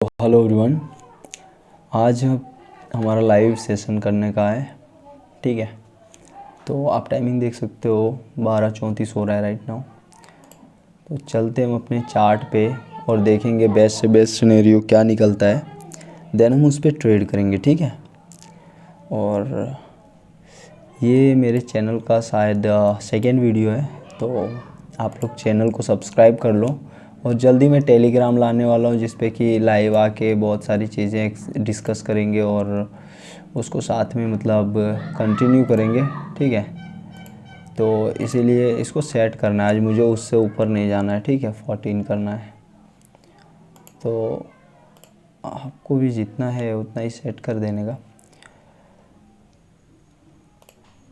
Hello everyone. आज हमारा live session करने का है, ठीक है। तो आप टाइमिंग देख सकते हो, 12:34 हो रहा है राइट नाउ। तो चलते हम अपने चार्ट पे और देखेंगे बेस्ट से बेस्ट सिनेरियो क्या निकलता है, देन हम उस पर ट्रेड करेंगे, ठीक है। और ये मेरे चैनल का शायद सेकेंड वीडियो है, तो आप लोग चैनल को सब्सक्राइब कर लो। और जल्दी मैं टेलीग्राम लाने वाला हूँ जिस पे कि लाइव आके बहुत सारी चीज़ें डिस्कस करेंगे और उसको साथ में मतलब कंटिन्यू करेंगे, ठीक है। तो इसीलिए इसको सेट करना है आज मुझे, उससे ऊपर नहीं जाना है, ठीक है। 14 करना है, तो आपको भी जितना है उतना ही सेट कर देने का।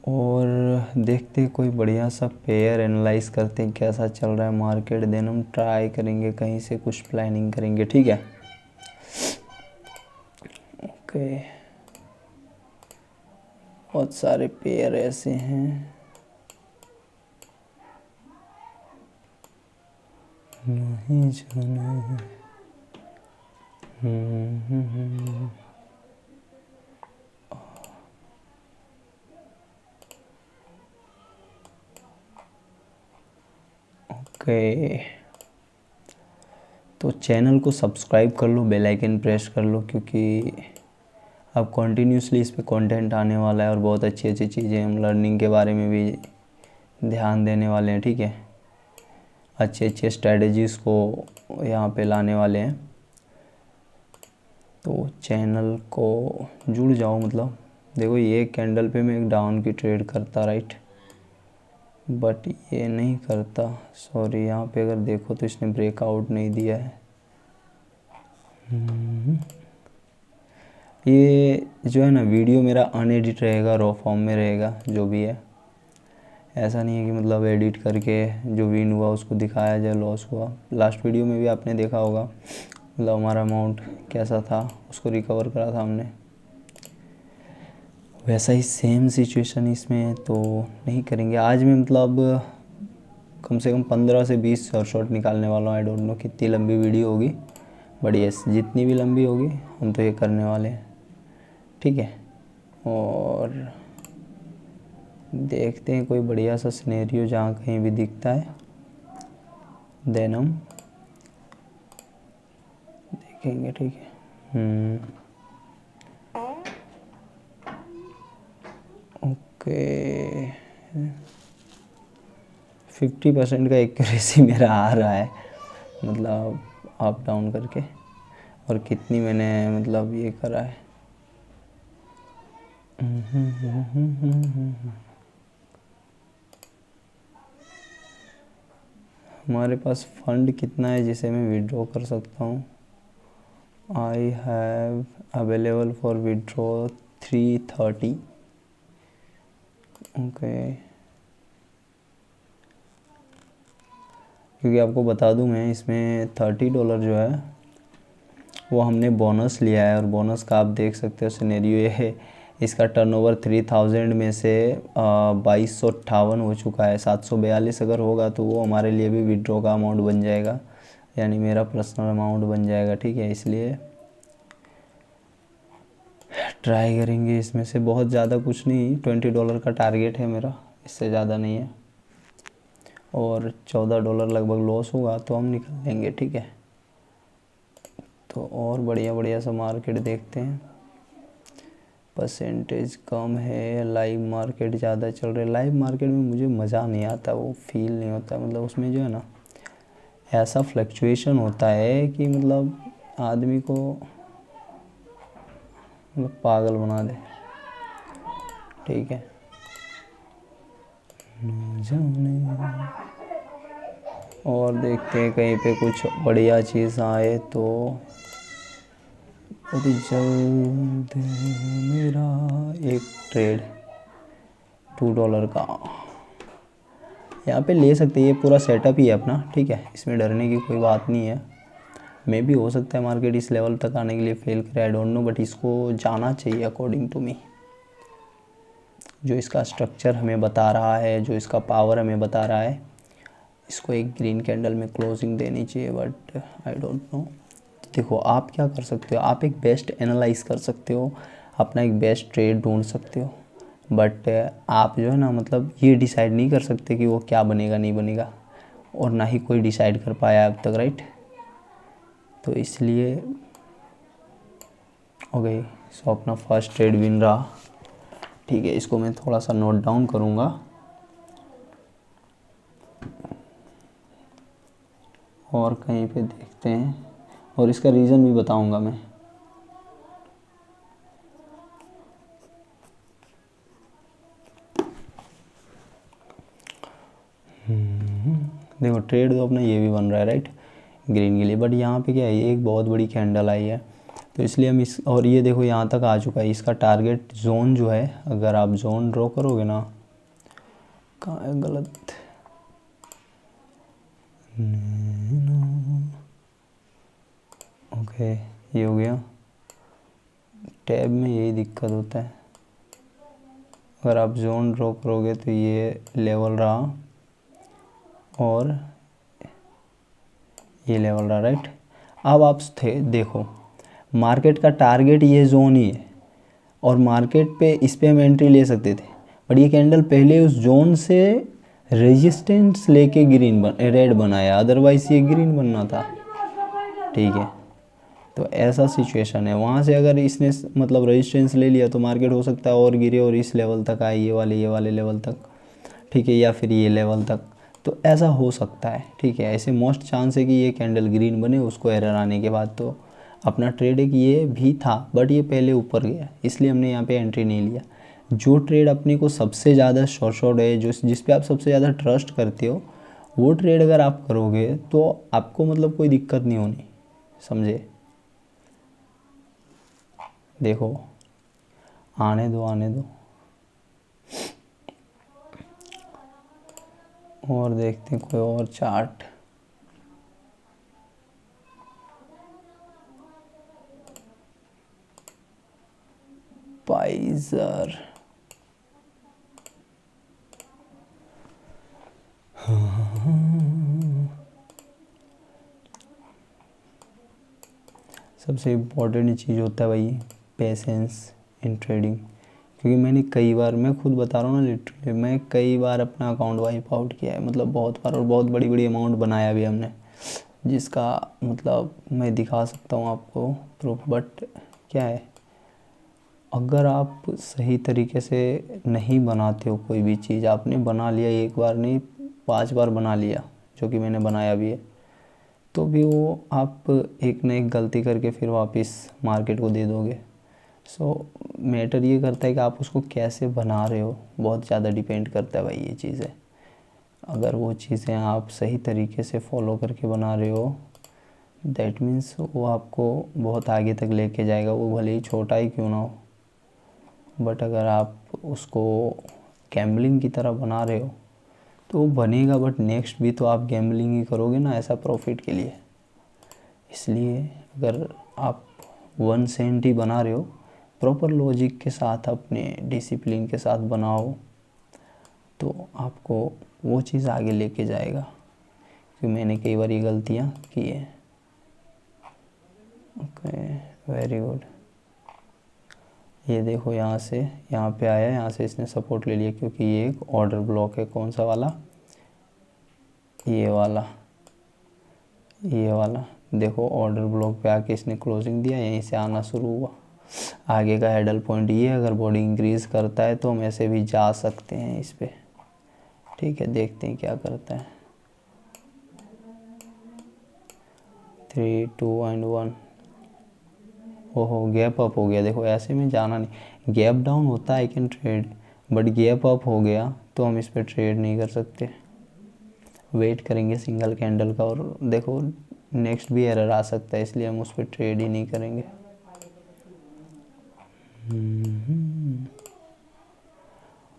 और देखते हैं कोई बढ़िया सा पेयर एनालाइज करते हैं कैसा चल रहा है मार्केट, देन हम ट्राई करेंगे कहीं से कुछ प्लानिंग करेंगे, ठीक है। ओके, बहुत सारे पेयर ऐसे हैं, नहीं जाना है। ओके, तो चैनल को सब्सक्राइब कर लो, बेल आइकन प्रेस कर लो, क्योंकि अब कॉन्टीन्यूसली इस पे कंटेंट आने वाला है और बहुत अच्छी अच्छी चीज़ें हम लर्निंग के बारे में भी ध्यान देने वाले हैं, ठीक है। अच्छे अच्छे स्ट्रेटजीज़ को यहाँ पे लाने वाले हैं, तो चैनल को जुड़ जाओ। मतलब देखो, ये कैंडल पे मैं एक डाउन की ट्रेड करता, राइट, बट ये नहीं करता, सॉरी। यहाँ पे अगर देखो तो इसने ब्रेकआउट नहीं दिया है। ये जो है ना वीडियो मेरा अनएडिट रहेगा, रॉ फॉर्म में रहेगा जो भी है। ऐसा नहीं है कि मतलब एडिट करके जो विन हुआ उसको दिखाया जाए, लॉस हुआ। लास्ट वीडियो में भी आपने देखा होगा, मतलब हमारा अमाउंट कैसा था, उसको रिकवर करा था हमने। वैसा ही सेम सिचुएशन इसमें है, तो नहीं करेंगे आज मैं। मतलब कम से कम 15 से 20 शॉर्ट निकालने वाला हूँ। आई डोंट नो कितनी लंबी वीडियो होगी, बट यस, जितनी भी लंबी होगी हम तो ये करने वाले हैं, ठीक है। और देखते हैं कोई बढ़िया सा सिनेरियो जहाँ कहीं भी दिखता है, देन हम देखेंगे, ठीक है। ओके, 50% का एक्यूरेसी मेरा आ रहा है, मतलब अप डाउन करके। और कितनी मैंने मतलब ये करा है, हमारे पास फंड कितना है जिसे मैं विड्रॉ कर सकता हूँ। I have available for withdraw 330। Okay, क्योंकि आपको बता दूं मैं, इसमें $30 जो है वो हमने बोनस लिया है। और बोनस का आप देख सकते हो सिनेरियो ये है, इसका टर्नओवर 3000 में से 2258 हो चुका है। 742 अगर होगा तो वो हमारे लिए भी विड्रॉ का अमाउंट बन जाएगा, यानी मेरा पर्सनल अमाउंट बन जाएगा, ठीक है। इसलिए ट्राई करेंगे इसमें से। बहुत ज़्यादा कुछ नहीं, $20 का टारगेट है मेरा, इससे ज़्यादा नहीं है। और $14 लगभग लॉस होगा तो हम निकल लेंगे, ठीक है। तो और बढ़िया बढ़िया सा मार्केट देखते हैं। परसेंटेज कम है, लाइव मार्केट ज़्यादा चल रहा है। लाइव मार्केट में मुझे मज़ा नहीं आता, वो फील नहीं होता। मतलब उसमें जो है ना, ऐसा फ्लक्चुएशन होता है कि मतलब आदमी को मतलब पागल बना दे, ठीक है। और देखते हैं कहीं पे कुछ बढ़िया चीज़ आए तो। अभी जल्द मेरा एक ट्रेड $2 का यहाँ पे ले सकते हैं। ये पूरा सेटअप ही है अपना, ठीक है, इसमें डरने की कोई बात नहीं है। मे भी हो सकता है मार्केट इस लेवल तक आने के लिए फेल करे, आई डोंट नो, बट इसको जाना चाहिए अकॉर्डिंग टू मी। जो इसका स्ट्रक्चर हमें बता रहा है, जो इसका पावर हमें बता रहा है, इसको एक ग्रीन कैंडल में क्लोजिंग देनी चाहिए, बट आई डोंट नो। देखो आप क्या कर सकते हो, आप एक बेस्ट एनालाइज कर सकते हो, अपना एक बेस्ट ट्रेड ढूंढ सकते हो, बट आप जो है ना मतलब ये डिसाइड नहीं कर सकते कि वो क्या बनेगा नहीं बनेगा, और ना ही कोई डिसाइड कर पाया अब तक, राइट। तो इसलिए ओके, सो अपना फर्स्ट ट्रेड विन रहा। ठीक है, इसको मैं थोड़ा सा नोट डाउन करूँगा और कहीं पे देखते हैं, और इसका रीज़न भी बताऊँगा मैं। देखो ट्रेड तो अपना ये भी बन रहा है राइट, ग्रीन के लिए, बट यहाँ पे क्या है, ये एक बहुत बड़ी कैंडल आई है, तो इसलिए हम इस, और ये देखो यहाँ तक आ चुका है, इसका टारगेट जोन जो है, अगर आप जोन ड्रॉ करोगे ना, कहाँ है गलत, ओके ये हो गया। टैब में यही दिक्कत होता है, अगर आप जोन ड्रॉ करोगे तो ये लेवल रहा और ये लेवल रहा, राइट। अब आप थे देखो, मार्केट का टारगेट ये जोन ही है, और मार्केट पे इस पे हम एंट्री ले सकते थे, बट ये कैंडल पहले उस जोन से रेजिस्टेंस लेके रेड बनाया, अदरवाइज ये ग्रीन बनना था। ठीक है, तो ऐसा सिचुएशन है, वहाँ से अगर इसने मतलब रेजिस्टेंस ले लिया तो मार्केट हो सकता है और गिरे और इस लेवल तक आए, ये वाले लेवल तक, ठीक है, या फिर ये लेवल तक, तो ऐसा हो सकता है। ठीक है, ऐसे मोस्ट चांस है कि ये कैंडल ग्रीन बने उसको एरर आने के बाद। तो अपना ट्रेड एक ये भी था, बट ये पहले ऊपर गया, इसलिए हमने यहाँ पे एंट्री नहीं लिया। जो ट्रेड अपने को सबसे ज़्यादा शॉर्ट है, जो जिस पे आप सबसे ज़्यादा ट्रस्ट करते हो, वो ट्रेड अगर आप करोगे तो आपको मतलब कोई दिक्कत नहीं होनी, समझे। देखो आने दो आने दो, और देखते हैं कोई और चार्ट। पाइजर, सबसे इम्पोर्टेंट चीज़ होता है भाई पेशेंस इन ट्रेडिंग, क्योंकि मैंने कई बार, मैं खुद बता रहा हूँ ना, लिटरली मैं कई बार अपना अकाउंट वाइप आउट किया है, मतलब बहुत बार, और बहुत बड़ी बड़ी अमाउंट बनाया भी हमने, जिसका मतलब मैं दिखा सकता हूँ आपको प्रूफ। बट क्या है, अगर आप सही तरीके से नहीं बनाते हो कोई भी चीज़, आपने बना लिया एक बार नहीं 5 बार बना लिया, जो कि मैंने बनाया भी है, तो भी वो आप एक न एक गलती करके फिर वापस मार्केट को दे दोगे। सो मैटर ये करता है कि आप उसको कैसे बना रहे हो, बहुत ज़्यादा डिपेंड करता है भाई ये चीज़ें। अगर वो चीज़ें आप सही तरीके से फॉलो करके बना रहे हो, दैट मीन्स वो आपको बहुत आगे तक लेके जाएगा, वो भले ही छोटा ही क्यों ना हो। बट अगर आप उसको गैम्बलिंग की तरह बना रहे हो तो वो बनेगा, बट नेक्स्ट भी तो आप गैम्बलिंग ही करोगे ना, ऐसा प्रॉफिट के लिए। इसलिए अगर आप 1 सेंट ही बना रहे हो, प्रॉपर लॉजिक के साथ, अपने डिसिप्लिन के साथ बनाओ, तो आपको वो चीज़ आगे लेके जाएगा। क्योंकि मैंने कई बार ये गलतियाँ की है। Okay, very good. ये देखो यहाँ से यहाँ पे आया, यहाँ से इसने सपोर्ट ले लिया, क्योंकि ये एक ऑर्डर ब्लॉक है। कौन सा वाला, ये वाला, ये वाला देखो, ऑर्डर ब्लॉक पे आके इसने क्लोजिंग दिया, यहीं से आना शुरू हुआ। आगे का हैडल पॉइंट ये, अगर बॉडी इंक्रीज़ करता है तो हम ऐसे भी जा सकते हैं इस पे। ठीक है, देखते हैं क्या करता है। 3 2 एंड 1, ओहो गैप अप हो गया। देखो ऐसे में जाना नहीं, गैप डाउन होता है I can trade, but gap up हो गया तो हम इस पर ट्रेड नहीं कर सकते। वेट करेंगे सिंगल कैंडल का, और देखो नेक्स्ट भी एरर आ सकता है, इसलिए हम उस पर ट्रेड ही नहीं करेंगे।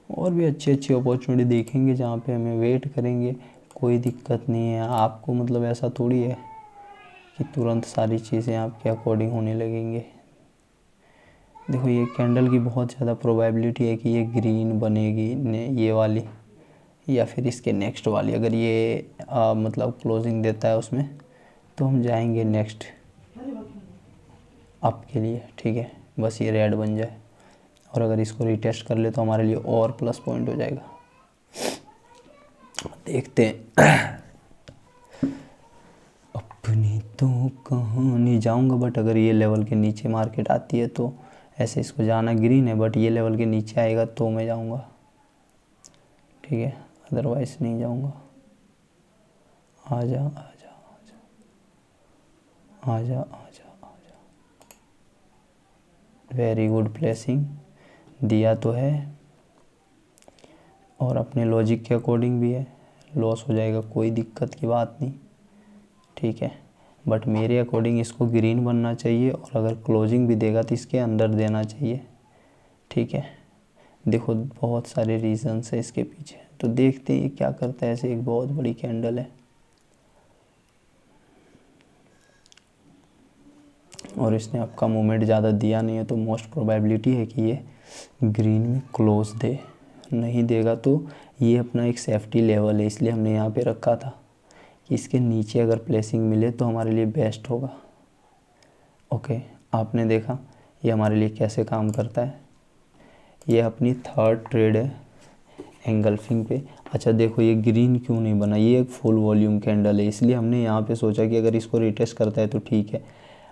और भी अच्छी अच्छी अपॉर्चुनिटी देखेंगे जहाँ पे हमें वेट करेंगे, कोई दिक्कत नहीं है। आपको मतलब ऐसा थोड़ी है कि तुरंत सारी चीज़ें आपके अकॉर्डिंग होने लगेंगे। देखो ये कैंडल की बहुत ज़्यादा प्रोबेबिलिटी है कि ये ग्रीन बनेगी, ये वाली, या फिर इसके नेक्स्ट वाली। अगर ये मतलब क्लोजिंग देता है उसमें, तो हम जाएंगे नेक्स्ट। आपके लिए, ठीक है, बस ये रेड बन जाए। और अगर इसको रिटेस्ट कर ले तो हमारे लिए और प्लस पॉइंट हो जाएगा। देखते हैं। अपनी तो कहानी जाऊंगा, बट अगर ये लेवल के नीचे मार्केट आती है तो ऐसे इसको जाना ग्रीन है, बट ये लेवल के नीचे आएगा तो मैं जाऊंगा, ठीक है, अदरवाइज नहीं जाऊंगा। आजा आजा आजा आजा आजा आजा। वेरी गुड प्लेसिंग, दिया तो है और अपने लॉजिक के अकॉर्डिंग भी है। लॉस हो जाएगा कोई दिक्कत की बात नहीं, ठीक है, बट मेरे अकॉर्डिंग इसको ग्रीन बनना चाहिए और अगर क्लोजिंग भी देगा तो इसके अंदर देना चाहिए, ठीक है। देखो बहुत सारे रीजंस है इसके पीछे, तो देखते हैं ये क्या करता है। ऐसे एक बहुत बड़ी कैंडल है और इसने आपका मूवमेंट ज़्यादा दिया नहीं है, तो मोस्ट प्रोबेबिलिटी है कि ये ग्रीन में क्लोज दे। नहीं देगा तो ये अपना एक सेफ्टी लेवल है, इसलिए हमने यहाँ पे रखा था कि इसके नीचे अगर प्लेसिंग मिले तो हमारे लिए बेस्ट होगा। ओके, आपने देखा ये हमारे लिए कैसे काम करता है। ये अपनी थर्ड ट्रेड है एंगल्फिंग पे। अच्छा देखो ये ग्रीन क्यों नहीं बना, ये एक फुल वॉल्यूम कैंडल है, इसलिए हमने यहाँ पे सोचा कि अगर इसको रिटेस्ट करता है तो ठीक है,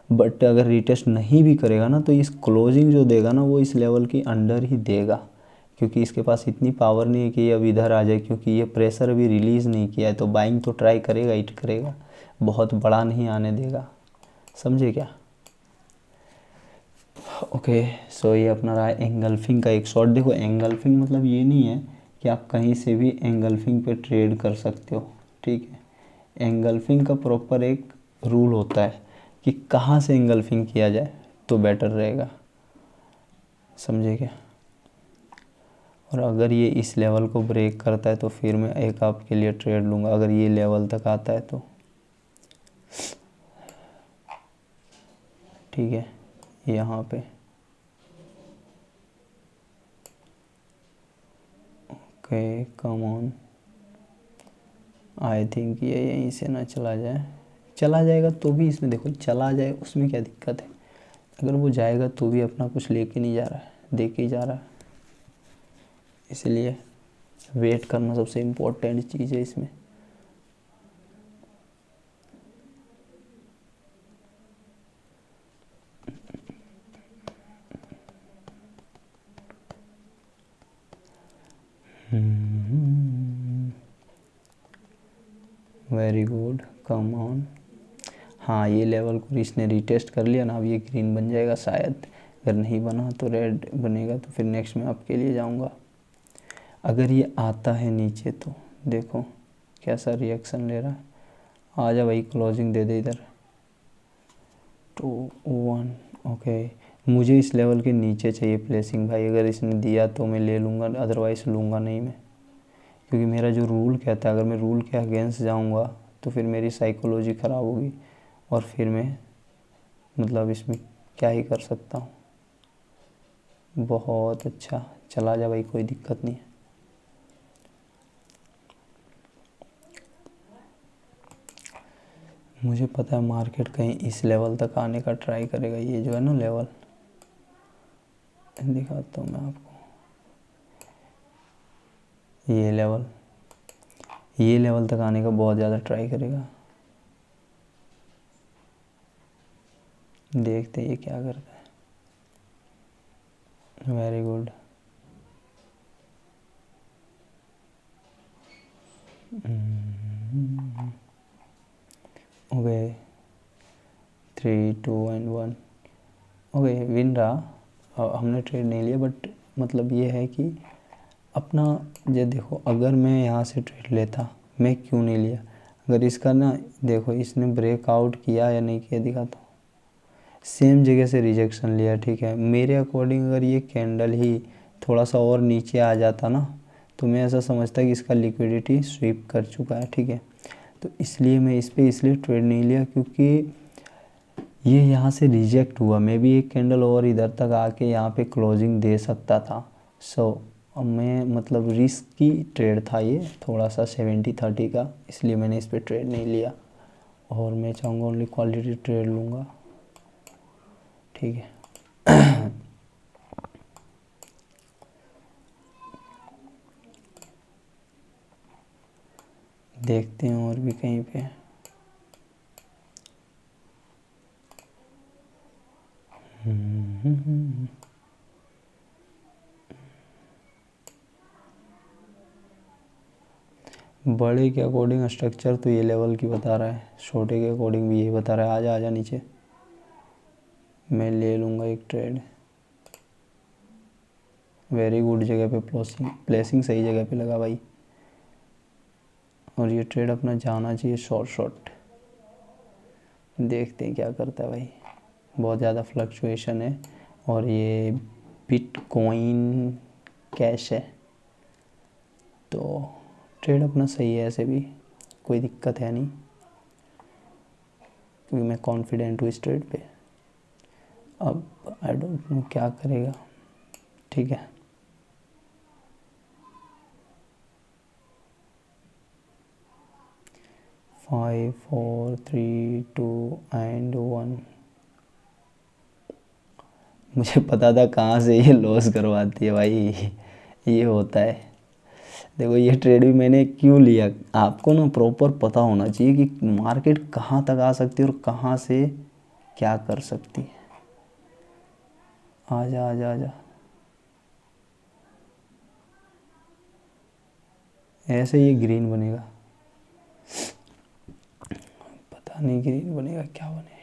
बट अगर रिटेस्ट नहीं भी करेगा ना तो इस क्लोजिंग जो देगा ना वो इस लेवल के अंडर ही देगा, क्योंकि इसके पास इतनी पावर नहीं है कि ये अब इधर आ जाए, क्योंकि ये प्रेशर अभी रिलीज़ नहीं किया है। तो बाइंग तो ट्राई करेगा ही करेगा, बहुत बड़ा नहीं आने देगा, समझे क्या। ओके, सो ये अपना रहा एंगल्फिंग का एक शॉट। देखो एंगल्फिंग मतलब ये नहीं है कि आप कहीं से भी एंगल्फिंग पे ट्रेड कर सकते हो, ठीक है। एंगल्फिंग का प्रॉपर एक रूल होता है कि कहाँ से एंगल्फिंग किया जाए तो बेटर रहेगा, समझे क्या। और अगर ये इस लेवल को ब्रेक करता है तो फिर मैं एक आपके लिए ट्रेड लूँगा, अगर ये लेवल तक आता है तो, ठीक है। यहाँ पे okay, come on, I think ये यहीं से ना चला जाए। चला जाएगा तो भी इसमें देखो चला जाए उसमें क्या दिक्कत है, अगर वो जाएगा तो भी अपना कुछ लेके नहीं जा रहा है, दे के ही जा रहा है, इसलिए वेट करना सबसे इम्पोर्टेंट चीज़ है इसमें। Very good, come on. हाँ ये लेवल को इसने रिटेस्ट कर लिया ना, अब ये ग्रीन बन जाएगा शायद, अगर नहीं बना तो रेड बनेगा, तो फिर नेक्स्ट में आपके लिए जाऊंगा। अगर ये आता है नीचे तो देखो कैसा रिएक्शन ले रहा है। आ जा भाई, क्लोजिंग दे दे इधर, 2-1। ओके, मुझे इस लेवल के नीचे चाहिए प्लेसिंग भाई, अगर इसने दिया तो मैं ले लूँगा, अदरवाइज़ लूँगा नहीं मैं, क्योंकि मेरा जो रूल कहता है अगर मैं रूल के अगेंस्ट जाऊँगा तो फिर मेरी साइकोलॉजी ख़राब होगी और फिर मैं मतलब इसमें क्या ही कर सकता हूँ। बहुत अच्छा, चला जा भाई, कोई दिक्कत नहीं है। मुझे पता है मार्केट कहीं इस लेवल तक आने का ट्राई करेगा, ये जो है ना लेवल, दिखाता हूँ मैं आपको, ये लेवल तक आने का बहुत ज़्यादा ट्राई करेगा। देखते ये क्या करता है। Very good, okay, 3-2-1। Okay, win रहा, हमने ट्रेड नहीं लिया, बट मतलब ये है कि अपना ये देखो, अगर मैं यहाँ से ट्रेड लेता, मैं क्यों नहीं लिया, अगर इसका ना देखो इसने ब्रेकआउट किया या नहीं किया दिखाता हूँ, सेम जगह से रिजेक्शन लिया, ठीक है। मेरे अकॉर्डिंग अगर ये कैंडल ही थोड़ा सा और नीचे आ जाता ना तो मैं ऐसा समझता कि इसका लिक्विडिटी स्वीप कर चुका है, ठीक है। तो इसलिए मैं इस पर इसलिए ट्रेड नहीं लिया क्योंकि ये यहाँ से रिजेक्ट हुआ, मैं भी एक कैंडल और इधर तक आके यहाँ पे क्लोजिंग दे सकता था। सो अब मैं मतलब रिस्क की ट्रेड था ये थोड़ा सा 70-30 का, इसलिए मैंने इस पर ट्रेड नहीं लिया और मैं चाहूँगा ओनली क्वालिटी ट्रेड लूँगा। ठीक है। देखते हैं और भी कहीं पे। बड़े के अकॉर्डिंग स्ट्रक्चर तो ये लेवल की बता रहा है, छोटे के अकॉर्डिंग भी यही बता रहा है। आजा आजा नीचे, मैं ले लूँगा एक ट्रेड। वेरी गुड जगह पे प्लेसिंग सही जगह पे लगा भाई। और ये ट्रेड अपना जाना चाहिए शॉर्ट शॉर्ट। देखते हैं क्या करता है भाई। बहुत ज़्यादा फ्लक्चुएशन है और ये बिटकॉइन कैश है, तो ट्रेड अपना सही है, ऐसे भी कोई दिक्कत है नहीं, क्योंकि मैं कॉन्फिडेंट हूँ इस ट्रेड पे। अब आई डोंट नो क्या करेगा। ठीक है, फाइव 4 3 2 एंड 1। मुझे पता था कहाँ से ये लॉस करवाती है भाई। ये होता है। देखो ये ट्रेड भी मैंने क्यों लिया, आपको ना प्रॉपर पता होना चाहिए कि मार्केट कहाँ तक आ सकती है और कहाँ से क्या कर सकती है। आजा आजा आजा, ऐसे ये ग्रीन बनेगा, पता नहीं ग्रीन बनेगा क्या बने।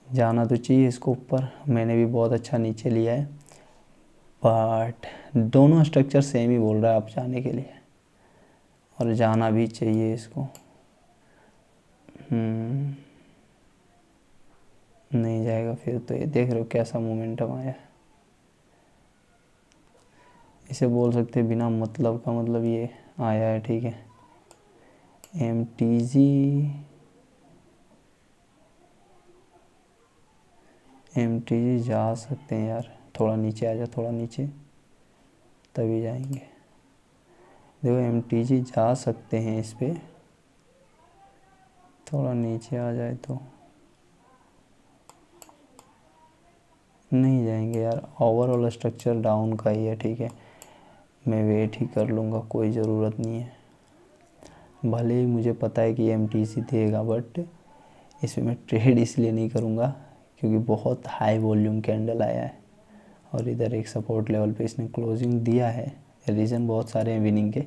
जाना तो चाहिए इसको ऊपर, मैंने भी बहुत अच्छा नीचे लिया है, बट दोनों स्ट्रक्चर सेम ही बोल रहा है आप जाने के लिए, और जाना भी चाहिए इसको। नहीं जाएगा फिर तो। ये देख रहे हो कैसा मोमेंटम आया। इसे बोल सकते हैं बिना मतलब का, मतलब ये आया है। ठीक है, एम टी जी जा सकते हैं यार। थोड़ा नीचे आ जा, थोड़ा नीचे, तभी जाएंगे। देखो एम टी जी जा सकते हैं इस पर, थोड़ा नीचे आ जाए तो नहीं जाएंगे यार। ओवरऑल स्ट्रक्चर डाउन का ही है। ठीक है, मैं वेट ही कर लूँगा, कोई ज़रूरत नहीं है। भले ही मुझे पता है कि एम टी सी देगा, बट इसमें मैं ट्रेड इसलिए नहीं करूँगा क्योंकि बहुत हाई वॉल्यूम कैंडल आया है और इधर एक सपोर्ट लेवल पे इसने क्लोजिंग दिया है। रीज़न बहुत सारे हैं विनिंग के,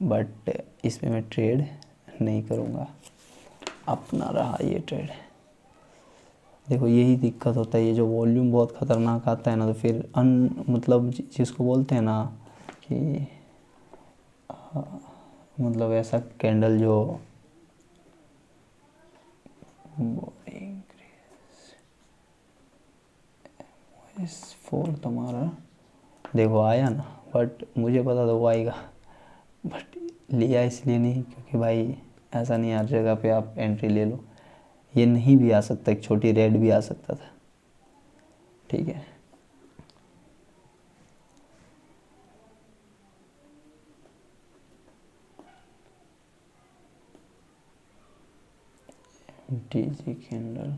बट इसमें मैं ट्रेड नहीं करूँगा। अपना रहा ये ट्रेड। देखो यही दिक्कत होता है, ये जो वॉल्यूम बहुत ख़तरनाक आता है ना, तो फिर मतलब जिसको बोलते हैं ना कि मतलब ऐसा कैंडल जो इस फोर तुम्हारा देखो आया ना, बट मुझे पता था वो आएगा, बट लिया इसलिए नहीं क्योंकि भाई ऐसा नहीं हर जगह पे आप एंट्री ले लो। ये नहीं भी आ सकता, एक छोटी रेड भी आ सकता था। ठीक है, टीजी कैंडल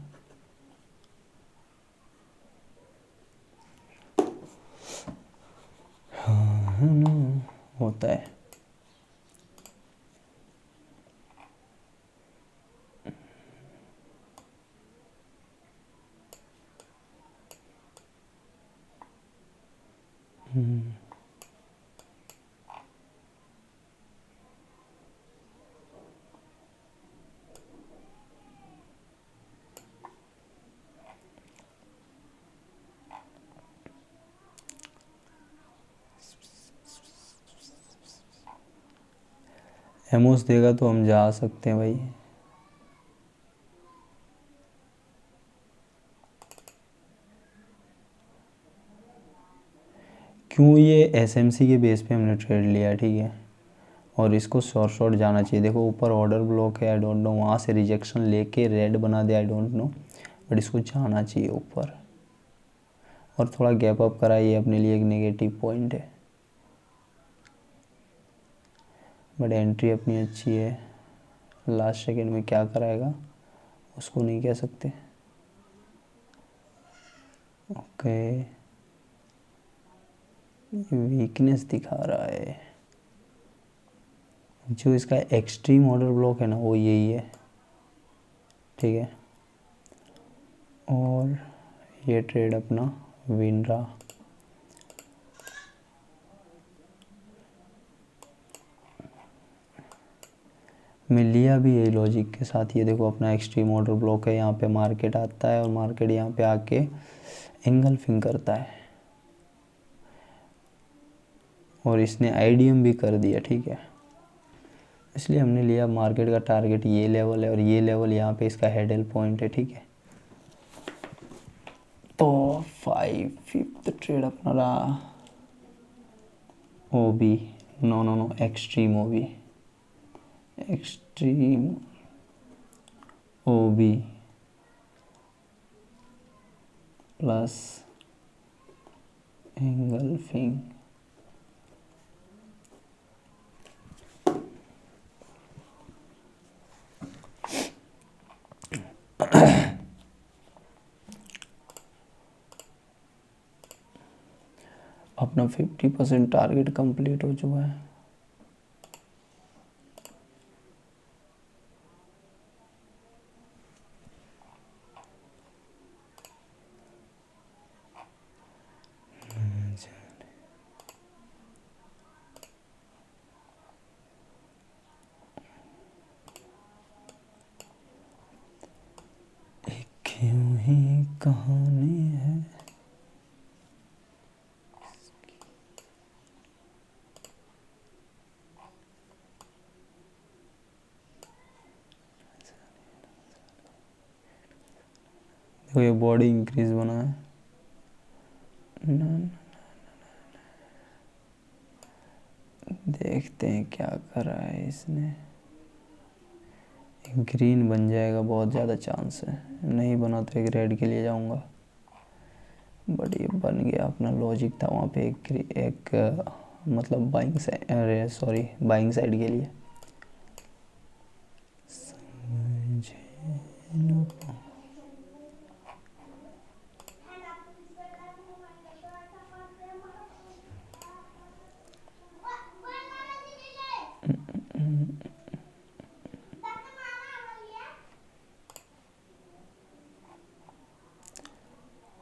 होता है। एमोस देगा तो हम जा सकते हैं भाई। क्यों, ये एसएमसी के बेस पे हमने ट्रेड लिया। ठीक है, और इसको शॉर्ट शॉर्ट जाना चाहिए। देखो ऊपर ऑर्डर ब्लॉक है, आई डोंट नो, वहाँ से रिजेक्शन लेके रेड बना दे, आई डोंट नो, बट इसको जाना चाहिए ऊपर। और थोड़ा गैप अप करा, ये अपने लिए एक नेगेटिव पॉइंट है, बट एंट्री अपनी अच्छी है। लास्ट सेकंड में क्या कराएगा उसको नहीं कह सकते। ओके, वीकनेस दिखा रहा है। जो इसका एक्सट्रीम ऑर्डर ब्लॉक है ना वो यही है, ठीक है। और ये ट्रेड अपना विन रहा। मैं लिया भी यही लॉजिक के साथ। ये देखो अपना एक्सट्रीम ऑर्डर ब्लॉक है, यहाँ पे मार्केट आता है और मार्केट यहाँ पे आके एंगल्फिंग करता है और इसने आईडीएम भी कर दिया, ठीक है। इसलिए हमने लिया मार्केट का टारगेट ये लेवल है और ये लेवल यहाँ पे इसका हेडल पॉइंट है, ठीक है। तो फिफ्थ ट्रेड अपना रहा O B, no no no, extreme O B, extreme O B plus engulfing. अपना 50% टारगेट कंप्लीट हो चुका है। क्यों ही कहानी है। देखो ये बॉडी इंक्रीज बना है ना, देखते हैं क्या कर रहा है इसने। ग्रीन बन जाएगा, बहुत ज़्यादा चांस है। नहीं बना तो एक रेड के लिए जाऊंगा, बट ये बन गया। अपना लॉजिक था वहाँ पे एक मतलब बाइंग साइड, अरे सॉरी, बाइंग साइड के लिए।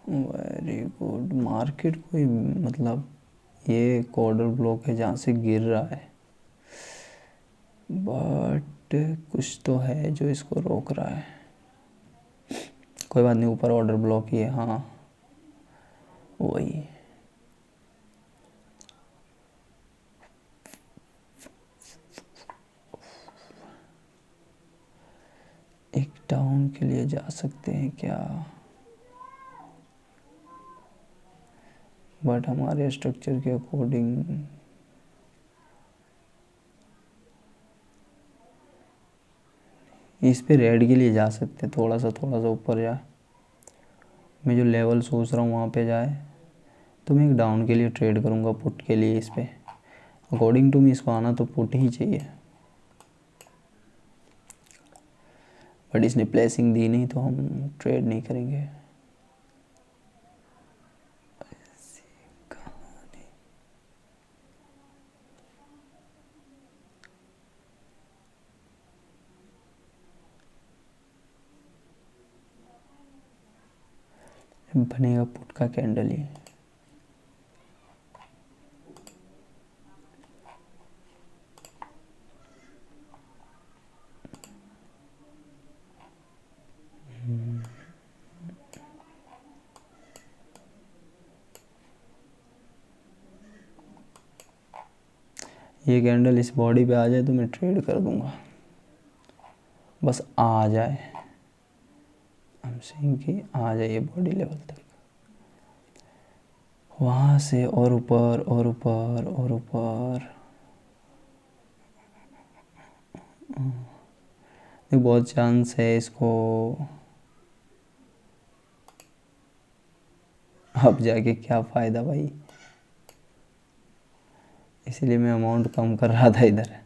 Very good. मार्केट कोई मतलब ये कॉर्डर ब्लॉक है जहाँ से गिर रहा है, बट कुछ तो है जो इसको रोक रहा है। कोई बात नहीं, ऊपर ऑर्डर ब्लॉक ही है, हाँ वही। एक डाउन के लिए जा सकते हैं क्या, बट हमारे स्ट्रक्चर के अकॉर्डिंग इस पे रेड के लिए जा सकते हैं। थोड़ा सा ऊपर जाए, मैं जो लेवल सोच रहा हूँ वहाँ पे जाए तो मैं एक डाउन के लिए ट्रेड करूँगा, पुट के लिए। इस पे अकॉर्डिंग टू मी इसको आना तो पुट ही चाहिए, बट इसने प्लेसिंग दी नहीं तो हम ट्रेड नहीं करेंगे। बनेगा पुट का कैंडल ही। ये कैंडल इस बॉडी पे आ जाए तो मैं ट्रेड कर दूंगा, बस आ जाए। हम सेइंग कि आ जाए ये बॉडी लेवल तक, वहाँ से और ऊपर और ऊपर और ऊपर। बहुत चांस है इसको अब जाके क्या फ़ायदा भाई, इसीलिए मैं अमाउंट कम कर रहा था इधर।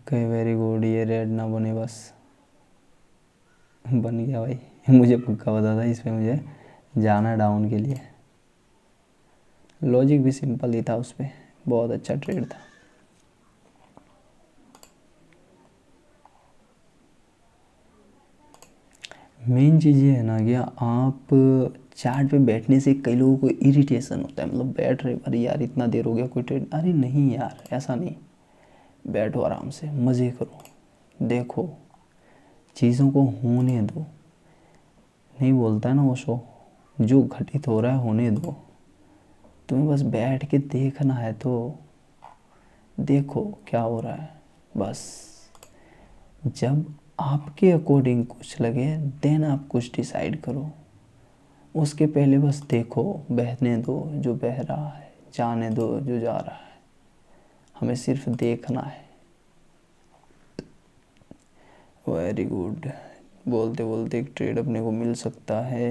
ओके वेरी गुड, ये रेड ना बने बस। बन गया भाई। मुझे पक्का पता था इस पे मुझे जाना डाउन के लिए। लॉजिक भी सिंपल ही था उस पर, बहुत अच्छा ट्रेड था। मेन चीज़ ये है ना कि आप चार्ट पे बैठने से कई लोगों को इरिटेशन होता है, मतलब बैठ रहे अरे यार इतना देर हो गया कोई ट्रेड, अरे नहीं यार ऐसा नहीं। बैठो आराम से, मज़े करो, देखो, चीज़ों को होने दो। नहीं बोलता है ना वो शो, जो घटित हो रहा है होने दो, तुम्हें बस बैठ के देखना है तो देखो क्या हो रहा है बस। जब आपके अकॉर्डिंग कुछ लगे देन आप कुछ डिसाइड करो, उसके पहले बस देखो, बहने दो जो बह रहा है, जाने दो जो जा रहा है, हमें सिर्फ देखना है। Very good. बोलते बोलते एक ट्रेड अपने को मिल सकता है।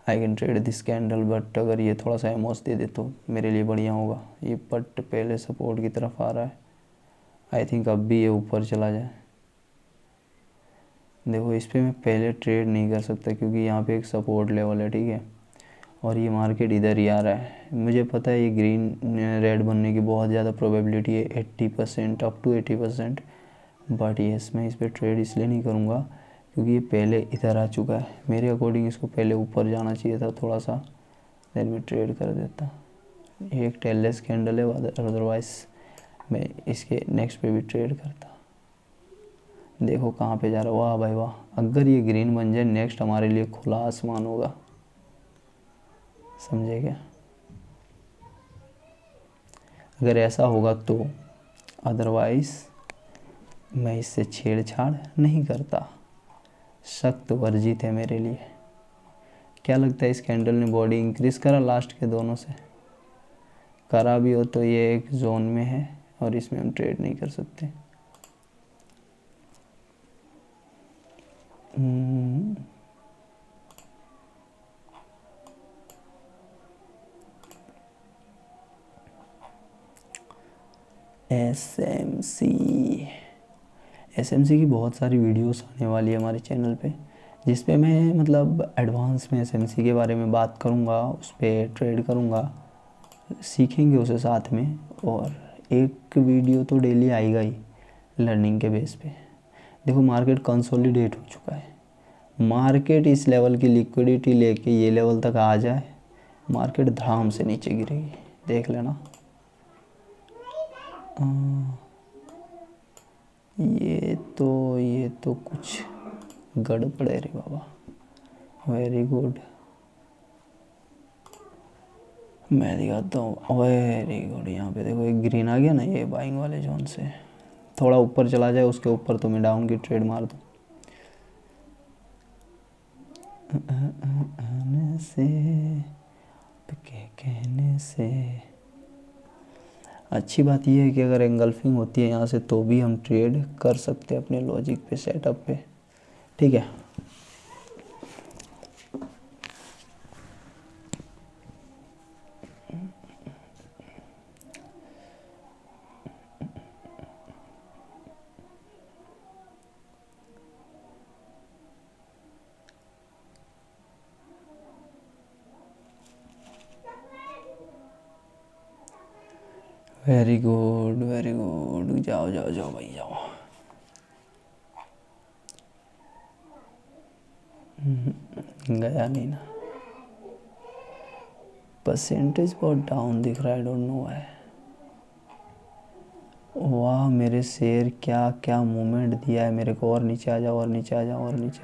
I can trade this candle, but अगर ये थोड़ा सा एमोस दे दे तो मेरे लिए बढ़िया होगा। ये बट पहले सपोर्ट की तरफ आ रहा है, आई थिंक अब भी ये ऊपर चला जाए। देखो इस पे मैं पहले ट्रेड नहीं कर सकता क्योंकि यहाँ पे एक सपोर्ट लेवल है, ठीक है, और ये मार्केट इधर ही आ रहा है। मुझे पता है ये ग्रीन रेड बनने की बहुत ज़्यादा प्रोबेबिलिटी है, 80% अप टू 80%, बट येस मैं इस पर ट्रेड इसलिए नहीं करूँगा क्योंकि ये पहले इधर आ चुका है। मेरे अकॉर्डिंग इसको पहले ऊपर जाना चाहिए था थोड़ा सा, देन मैं ट्रेड कर देता। ये एक टेललेस कैंडल है, अदरवाइज मैं इसके नेक्स्ट पे भी ट्रेड करता। देखो कहाँ पे जा रहा है, वाह भाई वाह। अगर ये ग्रीन बन जाए नेक्स्ट हमारे लिए खुला आसमान होगा, समझे क्या? अगर ऐसा होगा तो, अदरवाइज़ मैं इससे छेड़छाड़ नहीं करता। सख्त वर्जित है मेरे लिए। क्या लगता है इस कैंडल ने बॉडी इंक्रीज करा लास्ट के दोनों से? करा भी हो तो ये एक जोन में है और इसमें हम ट्रेड नहीं कर सकते। एसएमसी की बहुत सारी वीडियोस आने वाली है हमारे चैनल पे, जिस पे मैं मतलब एडवांस में एसएमसी के बारे में बात करूँगा, उस पर ट्रेड करूँगा, सीखेंगे उसे साथ में। और एक वीडियो तो डेली आएगा ही लर्निंग के बेस पे। देखो मार्केट कंसोलिडेट हो चुका है, मार्केट इस लेवल की लिक्विडिटी लेके ये लेवल तक आ जाए, मार्केट धड़ाम से नीचे गिरेगी, देख लेना। ये तो कुछ गड़बड़ है रे बाबा। वेरी गुड, मैं दिखाता हूँ। वेरी गुड, यहाँ पे देखो एक ग्रीन आ गया ना, ये बाइंग वाले जोन से थोड़ा ऊपर चला जाए, उसके ऊपर तो मैं डाउन की ट्रेड मार दूँ। आने से कहने से अच्छी बात यह है कि अगर एंगल्फिंग होती है यहाँ से तो भी हम ट्रेड कर सकते हैं अपने लॉजिक पे, सेटअप पे, ठीक है। वेरी गुड वेरी गुड, जाओ जाओ जाओ भाई जाओ। गया नहीं ना, परसेंटेज बहुत डाउन दिख रहा है, आई डोंट नो व्हाई। वाह मेरे शेर क्या क्या मूवमेंट दिया है मेरे को, और नीचे आ जाओ और नीचे आ जाओ और नीचे।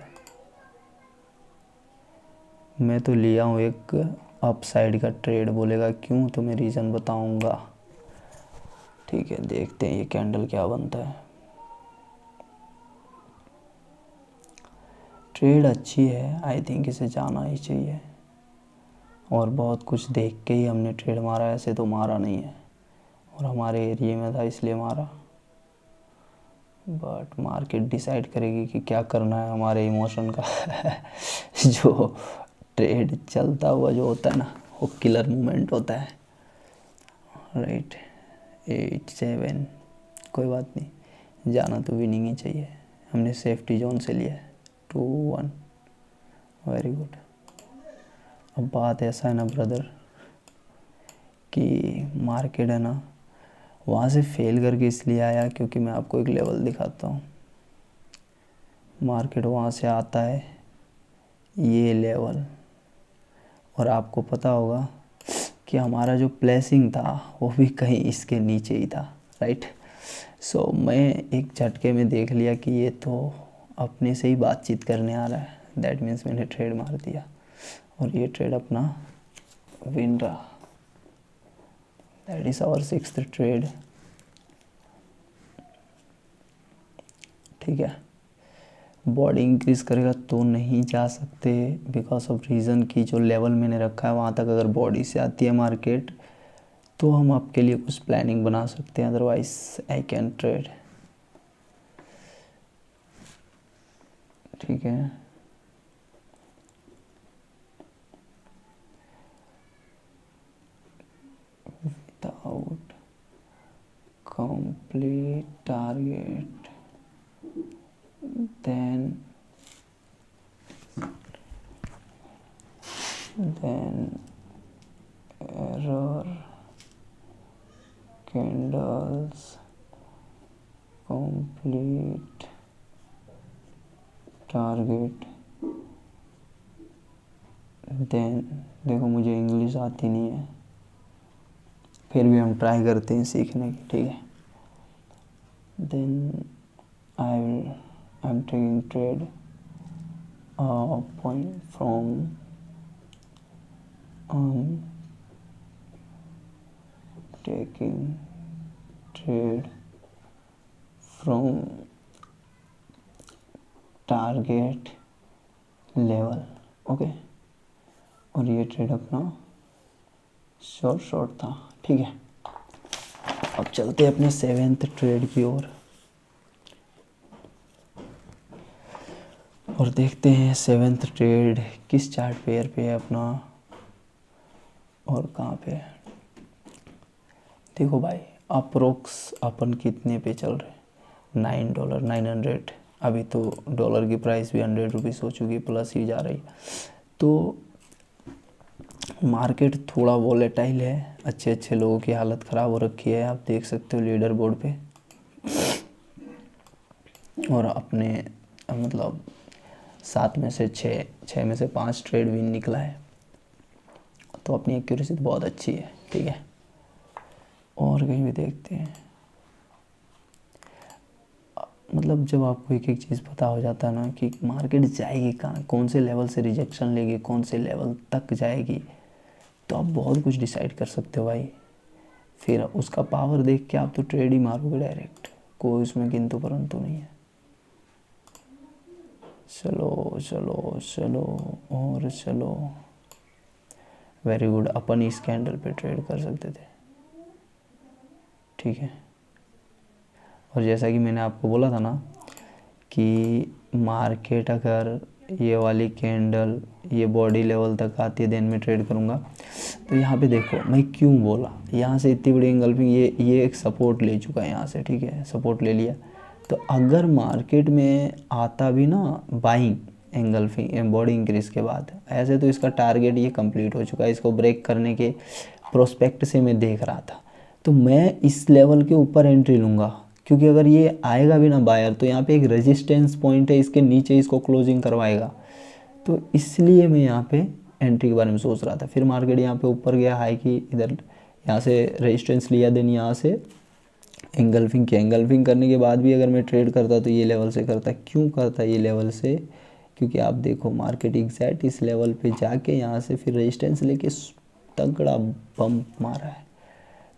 मैं तो लिया हूँ एक अप साइड का ट्रेड, बोलेगा क्यों तो मैं रीज़न बताऊँगा, ठीक है। देखते हैं ये कैंडल क्या बनता है। ट्रेड अच्छी है, आई थिंक इसे जाना ही चाहिए, और बहुत कुछ देख के ही हमने ट्रेड मारा, ऐसे तो मारा नहीं है, और हमारे एरिया में था इसलिए मारा। बट मार्केट डिसाइड करेगी कि क्या करना है हमारे इमोशन का। जो ट्रेड चलता हुआ जो होता है ना, वो किलर मूवमेंट होता है, राइट। 8 7, कोई बात नहीं, जाना तो विनिंग ही चाहिए। हमने सेफ्टी जोन से लिया है 2-1, वेरी गुड। अब बात ऐसा है ना ब्रदर कि मार्केट है ना वहाँ से फेल करके इसलिए आया क्योंकि मैं आपको एक लेवल दिखाता हूँ। मार्केट वहाँ से आता है ये लेवल, और आपको पता होगा कि हमारा जो प्लेसिंग था वो भी कहीं इसके नीचे ही था, राइट। सो मैं एक झटके में देख लिया कि ये तो अपने से ही बातचीत करने आ रहा है, दैट मीन्स मैंने ट्रेड मार दिया और ये ट्रेड अपना विन रहा। That is our 6th trade, ठीक है। बॉडी इंक्रीज़ करेगा तो नहीं जा सकते बिकॉज ऑफ रीज़न की जो लेवल मैंने रखा है वहाँ तक अगर बॉडी से आती है मार्केट तो हम आपके लिए कुछ प्लानिंग बना सकते हैं, अदरवाइज आई कैन ट्रेड, ठीक है। Without complete target then error candles complete target then, देखो मुझे इंग्लिश आती नहीं है फिर भी हम ट्राई करते हैं सीखने की, ठीक है। then I'm taking trade point from taking trade from target level, okay. और ये ट्रेड अपना शॉर्ट था, ठीक है। अब चलते हैं अपने 7th ट्रेड की ओर और देखते हैं 7th ट्रेड किस चार्ट पेयर पे है अपना और कहाँ पे है। देखो भाई अप्रोक्स अपन कितने पे चल रहे, $9, 900। अभी तो डॉलर की प्राइस भी 100 रुपीज़ हो चुकी, प्लस ही जा रही। तो मार्केट थोड़ा वॉलेटाइल है, अच्छे लोगों की हालत ख़राब हो रखी है, आप देख सकते हो लीडर बोर्ड पे। और अपने मतलब 7 में से 6 में से 5 ट्रेड विन निकला है, तो अपनी एक्यूरेसी तो बहुत अच्छी है, ठीक है। और कहीं भी देखते हैं, मतलब जब आपको एक एक चीज़ पता हो जाता है ना कि मार्केट जाएगी कहाँ, कौन से लेवल से रिजेक्शन लेगी, कौन से लेवल तक जाएगी, तो आप बहुत कुछ डिसाइड कर सकते हो भाई। फिर उसका पावर देख के आप तो ट्रेड ही मारोगे डायरेक्ट, कोई उसमें किंतु परंतु नहीं है। चलो चलो चलो और चलो, वेरी गुड। अपन इस कैंडल पे ट्रेड कर सकते थे, ठीक है। और जैसा कि मैंने आपको बोला था ना कि मार्केट अगर ये वाली कैंडल ये बॉडी लेवल तक आती है देन मैं ट्रेड करूँगा। तो यहाँ पे देखो मैं क्यों बोला, यहाँ से इतनी बड़ी एंगल्फिंग, ये एक सपोर्ट ले चुका है यहाँ से, ठीक है, सपोर्ट ले लिया। तो अगर मार्केट में आता भी ना बाइंग एंगल्फिंग बॉडी इंक्रीज के बाद ऐसे, तो इसका टारगेट ये कंप्लीट हो चुका है, इसको ब्रेक करने के प्रोस्पेक्ट से मैं देख रहा था। तो मैं इस लेवल के ऊपर एंट्री लूँगा क्योंकि अगर ये आएगा भी ना बायर तो यहाँ पे एक रेजिस्टेंस पॉइंट है, इसके नीचे इसको क्लोजिंग करवाएगा, तो इसलिए मैं यहाँ पे एंट्री के बारे में सोच रहा था। फिर मार्केट यहाँ पे ऊपर गया हाई की, इधर यहाँ से रेजिस्टेंस लिया, देन यहाँ से एंगल्फिंग किया। एंगल्फिंग करने के बाद भी अगर मैं ट्रेड करता तो ये लेवल से करता। क्यों करता ये लेवल से, क्योंकि आप देखो मार्केट एग्जैक्ट इस लेवल पे जाके यहाँ से फिर रेजिस्टेंस लेके तगड़ा बम्प मारा है।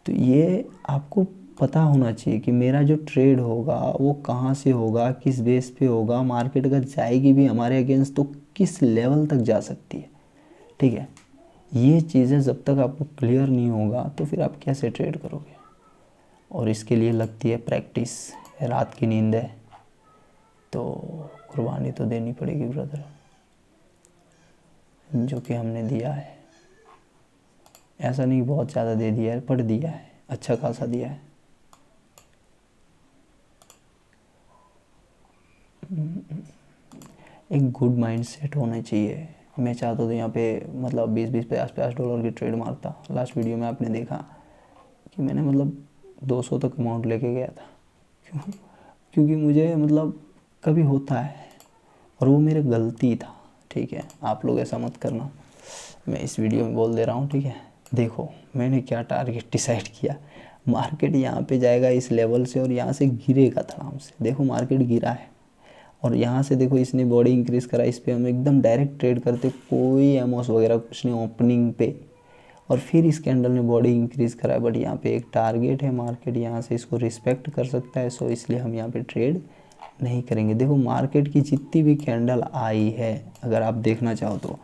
तो ये आपको पता होना चाहिए कि मेरा जो ट्रेड होगा वो कहाँ से होगा, किस बेस पे होगा, मार्केट अगर जाएगी भी हमारे अगेंस्ट तो किस लेवल तक जा सकती है, ठीक है। ये चीज़ें जब तक आपको क्लियर नहीं होगा तो फिर आप कैसे ट्रेड करोगे। और इसके लिए लगती है प्रैक्टिस, रात की नींद है, तो कुर्बानी तो देनी पड़ेगी ब्रदर, जो कि हमने दिया है। ऐसा नहीं बहुत ज़्यादा दे दिया है, पर दिया है, अच्छा खासा दिया है। एक गुड माइंड सेट होना चाहिए। मैं चाहता तो यहाँ पे मतलब 20-20 50-50 डॉलर की ट्रेड मारता। लास्ट वीडियो में आपने देखा कि मैंने मतलब 200 तक अमाउंट लेके गया था। क्यों? क्योंकि मुझे मतलब कभी होता है और वो मेरी गलती था, ठीक है। आप लोग ऐसा मत करना, मैं इस वीडियो में बोल दे रहा हूँ, ठीक है। देखो मैंने क्या टारगेट डिसाइड किया, मार्केट यहाँ पे जाएगा इस लेवल से और यहाँ से गिरेगा धड़ाम से। देखो मार्केट गिरा है और यहाँ से देखो इसने बॉडी इंक्रीज़ करा, इस पर हम एकदम डायरेक्ट ट्रेड करते, कोई एमओस वगैरह कुछ नहीं ओपनिंग पे, और फिर इस कैंडल ने बॉडी इंक्रीज़ करा है। बट यहाँ पे एक टारगेट है, मार्केट यहाँ से इसको रिस्पेक्ट कर सकता है, सो इसलिए हम यहाँ पे ट्रेड नहीं करेंगे। देखो मार्केट की जितनी भी कैंडल आई है, अगर आप देखना चाहो तो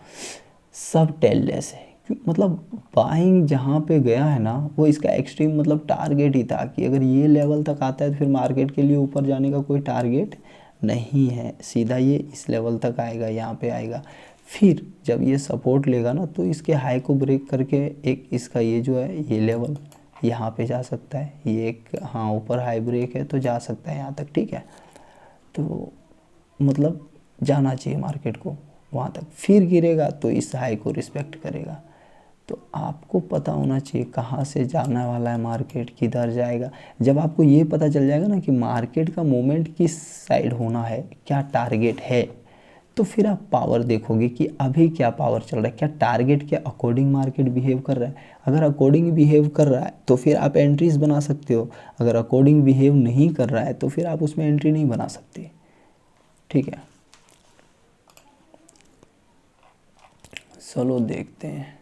सब टेललेस है। मतलब बाइंग जहाँ पे गया है ना, वो इसका एक्सट्रीम मतलब टारगेट ही था कि अगर ये लेवल तक आता है तो फिर मार्केट के लिए ऊपर जाने का कोई टारगेट नहीं है, सीधा ये इस लेवल तक आएगा, यहाँ पे आएगा। फिर जब ये सपोर्ट लेगा ना तो इसके हाई को ब्रेक करके एक इसका ये जो है ये लेवल यहाँ पे जा सकता है, ये एक हाँ ऊपर हाई ब्रेक है तो जा सकता है यहाँ तक, ठीक है। तो मतलब जाना चाहिए मार्केट को वहाँ तक, फिर गिरेगा तो इस हाई को रिस्पेक्ट करेगा। तो आपको पता होना चाहिए कहाँ से जाने वाला है मार्केट, किधर जाएगा। जब आपको ये पता चल जाएगा ना कि मार्केट का मूवमेंट किस साइड होना है, क्या टारगेट है, तो फिर आप पावर देखोगे कि अभी क्या पावर चल रहा है, क्या टारगेट के अकॉर्डिंग मार्केट बिहेव कर रहा है। अगर अकॉर्डिंग बिहेव कर रहा है तो फिर आप एंट्रीज बना सकते हो, अगर अकॉर्डिंग बिहेव नहीं कर रहा है तो फिर आप उसमें एंट्री नहीं बना सकते, ठीक है। चलो देखते हैं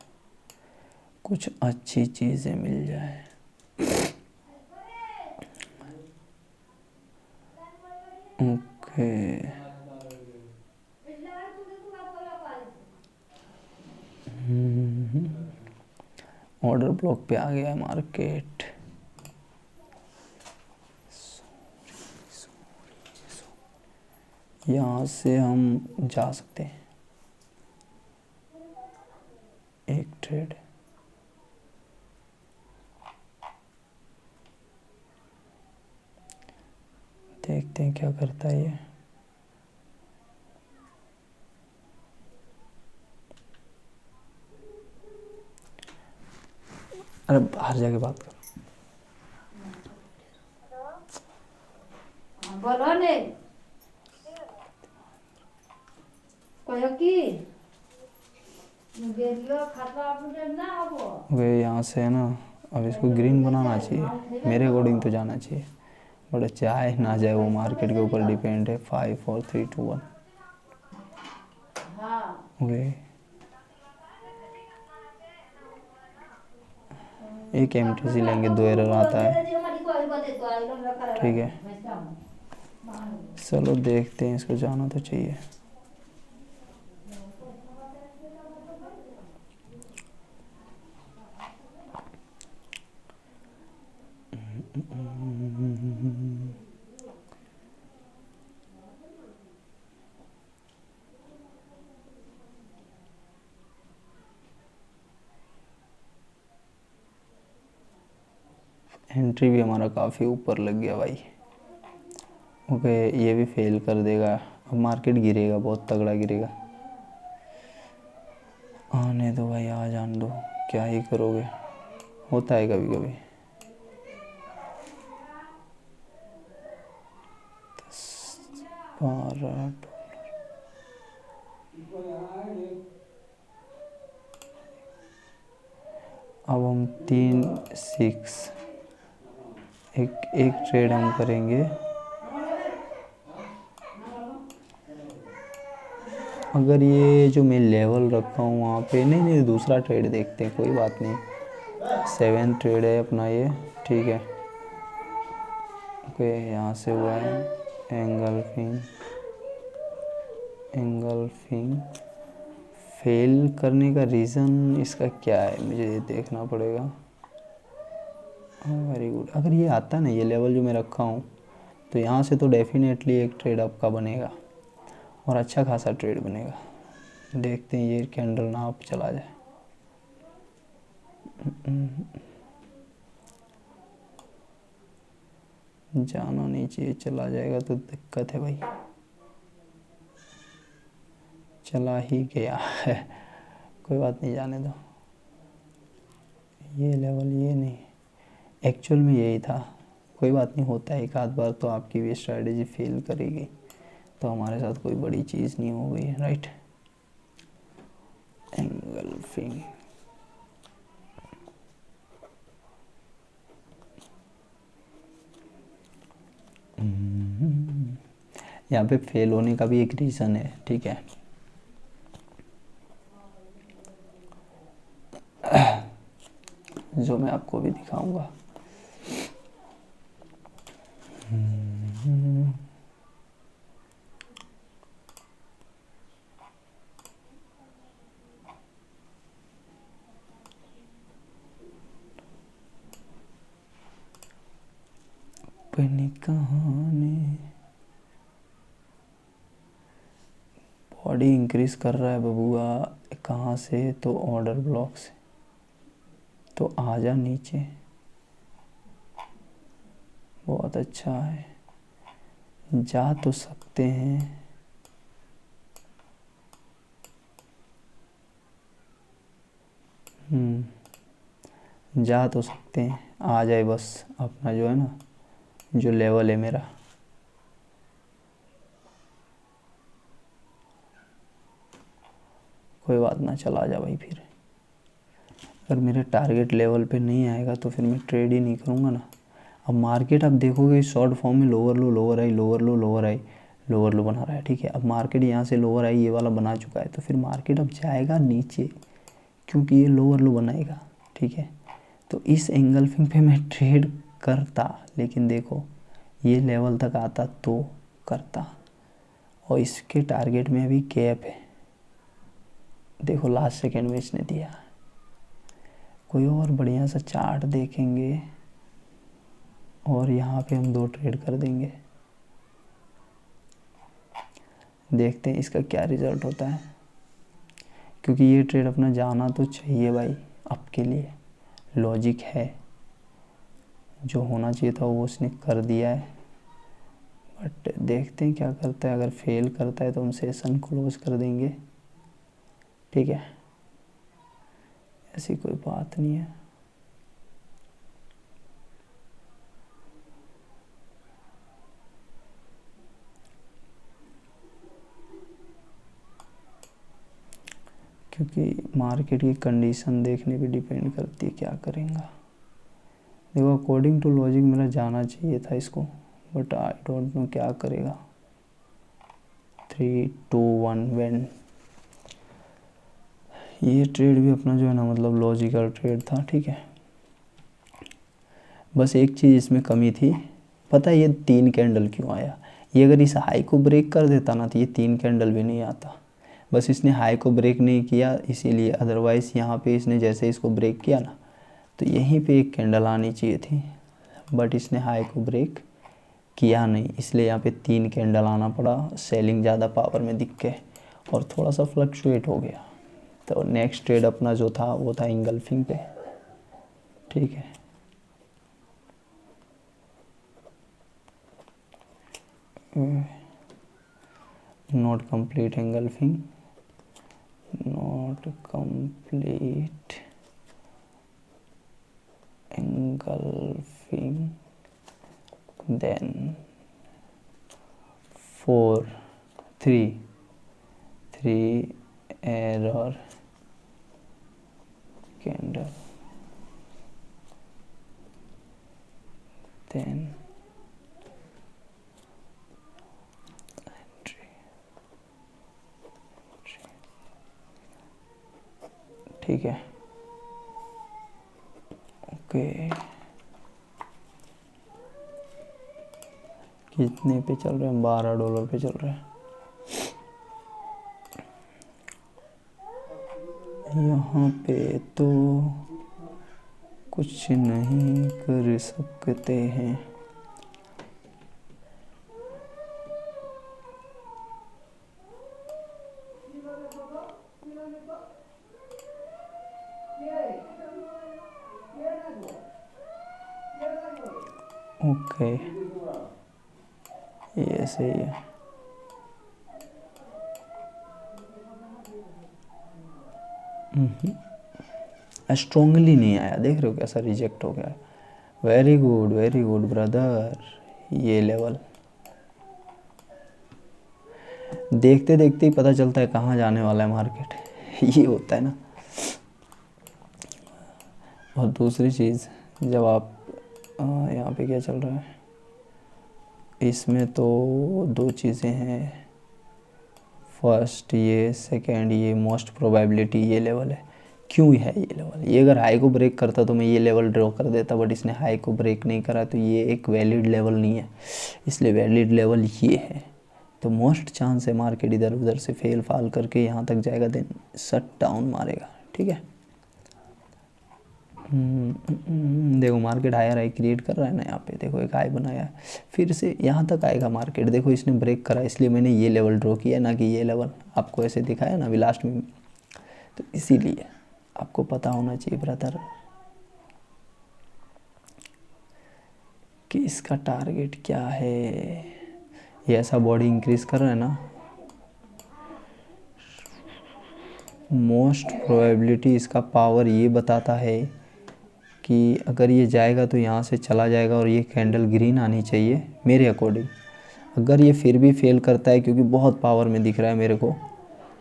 कुछ अच्छी चीज़ें मिल जाए। ओके ऑर्डर ब्लॉक पे आ गया है मार्केट। यहाँ से हम जा सकते हैं एक ट्रेड, देखते हैं क्या करता है ये। अरे बाहर जाके बात कर। बोलो ने कहो कि गेलियो खाता अपने ना हबो। ओके यहाँ से है ना, अब इसको ग्रीन बनाना चाहिए, मेरे अकॉर्डिंग तो जाना चाहिए, बट चाहे ना जाए वो मार्केट के ऊपर डिपेंड है। 5 4 3 2 1 हाँ ओके एक एमटीसी लेंगे, 2 एरर आता है, ठीक है। चलो देखते हैं, इसको जाना तो चाहिए। एंट्री भी हमारा काफ़ी ऊपर लग गया भाई। ओके ये भी फेल कर देगा, अब मार्केट गिरेगा, बहुत तगड़ा गिरेगा। आने दो भाई, आ जान दो, क्या ही करोगे, होता है कभी कभी। 12 अब हम 3 6 एक एक ट्रेड हम करेंगे। अगर ये जो मैं लेवल रखा हूँ वहाँ पे, नहीं नहीं दूसरा ट्रेड देखते हैं, कोई बात नहीं। 7 ट्रेड है अपना ये, ठीक है। ओके यहाँ से हुआ है एंगल्फिंग, एंगल्फिंग फेल करने का रीज़न इसका क्या है मुझे ये देखना पड़ेगा। वेरी गुड, अगर ये आता है ना ये लेवल जो मैं रखा हूँ, तो यहाँ से तो डेफिनेटली एक ट्रेड आपका बनेगा और अच्छा खासा ट्रेड बनेगा। देखते हैं ये कैंडल ना आप चला जाए। जाना नहीं चाहिए, चला जाएगा तो दिक्कत है भाई। चला ही गया है। कोई बात नहीं, जाने दो। ये लेवल ये नहीं, एक्चुअल में यही था। कोई बात नहीं, होता है एक आध बार तो आपकी भी स्ट्रेटेजी फेल करेगी, तो हमारे साथ कोई बड़ी चीज़ नहीं हो गई, राइट। एंगल्फिंग, यहाँ पे फेल होने का भी एक रीज़न है, ठीक है। जो मैं आपको भी दिखाऊंगा। अपनी कहानी, बॉडी इंक्रीज कर रहा है बबुआ। कहाँ से? तो ऑर्डर ब्लॉक से। तो आजा नीचे, बहुत अच्छा है, जा तो सकते हैं। जा तो सकते हैं, आ जाए बस अपना जो है ना, जो लेवल है मेरा। कोई बात ना, चला जा भाई। फिर अगर मेरे टारगेट लेवल पे नहीं आएगा तो फिर मैं ट्रेड ही नहीं करूँगा ना। अब मार्केट आप देखोगे शॉर्ट फॉर्म में लोअर लो लोअर आई, लोअर लो लोअर आई, लोअर लो बना रहा है, ठीक है। अब मार्केट यहाँ से लोअर आई ये वाला बना चुका है, तो फिर मार्केट अब जाएगा नीचे, क्योंकि ये लोअर लो बनाएगा, ठीक है। तो इस एंगल्फिंग पे मैं ट्रेड करता, लेकिन देखो ये लेवल तक आता तो करता। और इसके टारगेट में अभी गैप है, देखो लास्ट सेकेंड में इसने दिया। कोई और बढ़िया सा चार्ट देखेंगे और यहाँ पे हम 2 ट्रेड कर देंगे, देखते हैं इसका क्या रिज़ल्ट होता है। क्योंकि ये ट्रेड अपना जाना तो चाहिए भाई, आपके लिए लॉजिक है, जो होना चाहिए था वो उसने कर दिया है। बट देखते हैं क्या करता है। अगर फेल करता है तो हम सेशन क्लोज कर देंगे, ठीक है। ऐसी कोई बात नहीं है। क्योंकि मार्केट की कंडीशन देखने पे डिपेंड करती है क्या करेगा। देखो अकॉर्डिंग टू लॉजिक मेरा जाना चाहिए था इसको, बट आई डोंट नो क्या करेगा। 3 2 1 वेन। ये ट्रेड भी अपना जो है ना, मतलब लॉजिकल ट्रेड था, ठीक है। बस एक चीज़ इसमें कमी थी, पता है ये 3 कैंडल क्यों आया? ये अगर इस हाई को ब्रेक कर देता ना तो ये 3 कैंडल भी नहीं आता। बस इसने हाई को ब्रेक नहीं किया इसीलिए, अदरवाइज़ यहाँ पे इसने जैसे इसको ब्रेक किया ना तो यहीं पे एक कैंडल आनी चाहिए थी, बट इसने हाई को ब्रेक किया नहीं, इसलिए यहाँ पे 3 कैंडल आना पड़ा। सेलिंग ज़्यादा पावर में दिख के और थोड़ा सा फ्लक्चुएट हो गया। तो नेक्स्ट ट्रेड अपना जो था वो था इंगल्फिंग पे, ठीक है। Not complete engulfing, not complete engulfing, then 4 3 error candle, then entry, ठीक है। ओके, कितने पे चल रहे हैं? $12 पे चल रहे हैं। यहाँ पे तो कुछ नहीं कर सकते हैं। ओके, ये सही है। स्ट्रांगली नहीं आया, देख रहे हो कैसा रिजेक्ट हो गया। Very good brother. ये लेवल देखते देखते ही पता चलता है कहाँ जाने वाला है मार्केट। ये होता है ना। और दूसरी चीज़, जब आप यहाँ पे क्या चल रहा है, इसमें तो दो चीज़ें हैं। फर्स्ट ये, सेकंड ये, मोस्ट प्रोबेबिलिटी ये लेवल है। क्यों है ये लेवल? ये अगर हाई को ब्रेक करता तो मैं ये लेवल ड्रॉ कर देता, बट इसने हाई को ब्रेक नहीं करा, तो ये एक वैलिड लेवल नहीं है, इसलिए वैलिड लेवल ये है। तो मोस्ट चांस है मार्केट इधर उधर से फेल फाल करके यहाँ तक जाएगा, देन शट डाउन मारेगा। ठीक है। देखो मार्केट हायर हाई क्रिएट कर रहा है ना, यहाँ पे देखो एक हाई बनाया है, फिर से यहाँ तक आएगा मार्केट। देखो इसने ब्रेक करा, इसलिए मैंने ये लेवल ड्रॉ किया, ना कि ये लेवल आपको ऐसे दिखाया ना अभी लास्ट में। तो इसीलिए आपको पता होना चाहिए ब्रदर कि इसका टारगेट क्या है। ये ऐसा बॉडी इंक्रीज कर रहा है ना, मोस्ट प्रोबेबिलिटी इसका पावर ये बताता है कि अगर ये जाएगा तो यहाँ से चला जाएगा और ये कैंडल ग्रीन आनी चाहिए मेरे अकॉर्डिंग। अगर ये फिर भी फेल करता है, क्योंकि बहुत पावर में दिख रहा है मेरे को,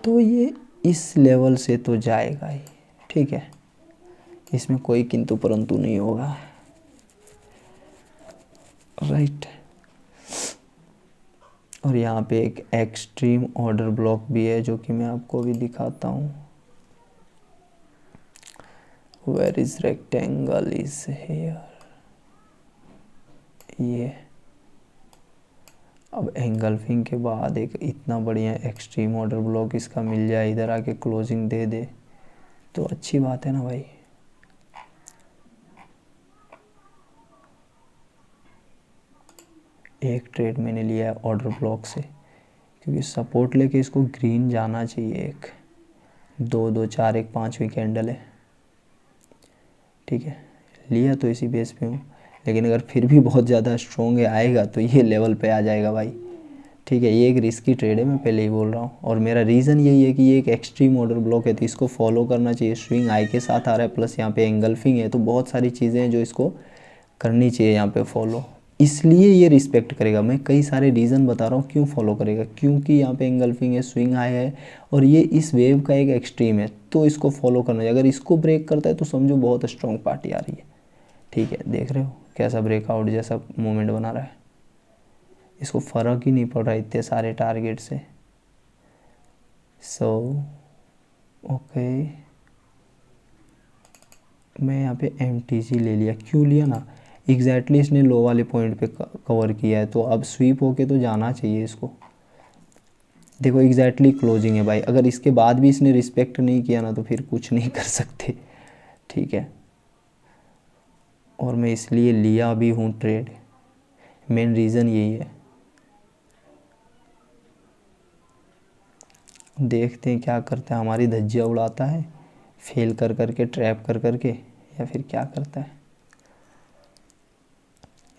तो ये इस लेवल से तो जाएगा ही। ठीक है, इसमें कोई किंतु परंतु नहीं होगा। राइट। और यहाँ पे एक एक्सट्रीम ऑर्डर ब्लॉक भी है, जो कि मैं आपको भी दिखाता हूँ। Where is rectangle is here। ये अब एंगल्फिंग के बाद एक इतना बढ़िया एक्सट्रीम ऑर्डर ब्लॉक इसका मिल जाए, इधर आके क्लोजिंग दे दे, तो अच्छी बात है ना भाई। एक ट्रेड मैंने लिया है ऑर्डर ब्लॉक से, क्योंकि सपोर्ट लेके इसको ग्रीन जाना चाहिए। एक 2 2 4 1 5वीं कैंडल है। ठीक है, लिया तो इसी बेस पे हूँ, लेकिन अगर फिर भी बहुत ज़्यादा स्ट्रॉन्ग है आएगा तो ये लेवल पे आ जाएगा भाई। ठीक है, ये एक रिस्की ट्रेड है, मैं पहले ही बोल रहा हूँ। और मेरा रीज़न यही है कि ये एक एक्सट्रीम ऑर्डर ब्लॉक है, तो इसको फॉलो करना चाहिए। स्विंग आई के साथ आ रहा है, प्लस यहाँ पे एंगल्फिंग है, तो बहुत सारी चीज़ें हैं जो इसको करनी चाहिए यहाँ पे फॉलो, इसलिए ये रिस्पेक्ट करेगा। मैं कई सारे रीज़न बता रहा हूँ क्यों फॉलो करेगा, क्योंकि यहाँ पे एंगल्फिंग है, स्विंग हाई है, और ये इस वेव का एक एक्सट्रीम है, तो इसको फॉलो करना चाहिए। अगर इसको ब्रेक करता है तो समझो बहुत स्ट्रॉन्ग पार्टी आ रही है। ठीक है, देख रहे हो कैसा ब्रेकआउट जैसा मूवमेंट बना रहा है। इसको फ़र्क ही नहीं पड़ रहा इतने सारे टारगेट से। सो ओके, मैं यहाँ पे MTG ले लिया। क्यों लिया ना, एग्जैक्टली इसने लो वाले पॉइंट पे कवर किया है, तो अब स्वीप होके तो जाना चाहिए इसको। देखो एग्जैक्टली क्लोजिंग है भाई, अगर इसके बाद भी इसने रिस्पेक्ट नहीं किया ना तो फिर कुछ नहीं कर सकते। ठीक है, और मैं इसलिए लिया भी हूँ ट्रेड, मेन रीज़न यही है। देखते हैं क्या करता है, हमारी धज्जियाँ उड़ाता है फेल कर करके, ट्रैप कर करके, या फिर क्या करता है।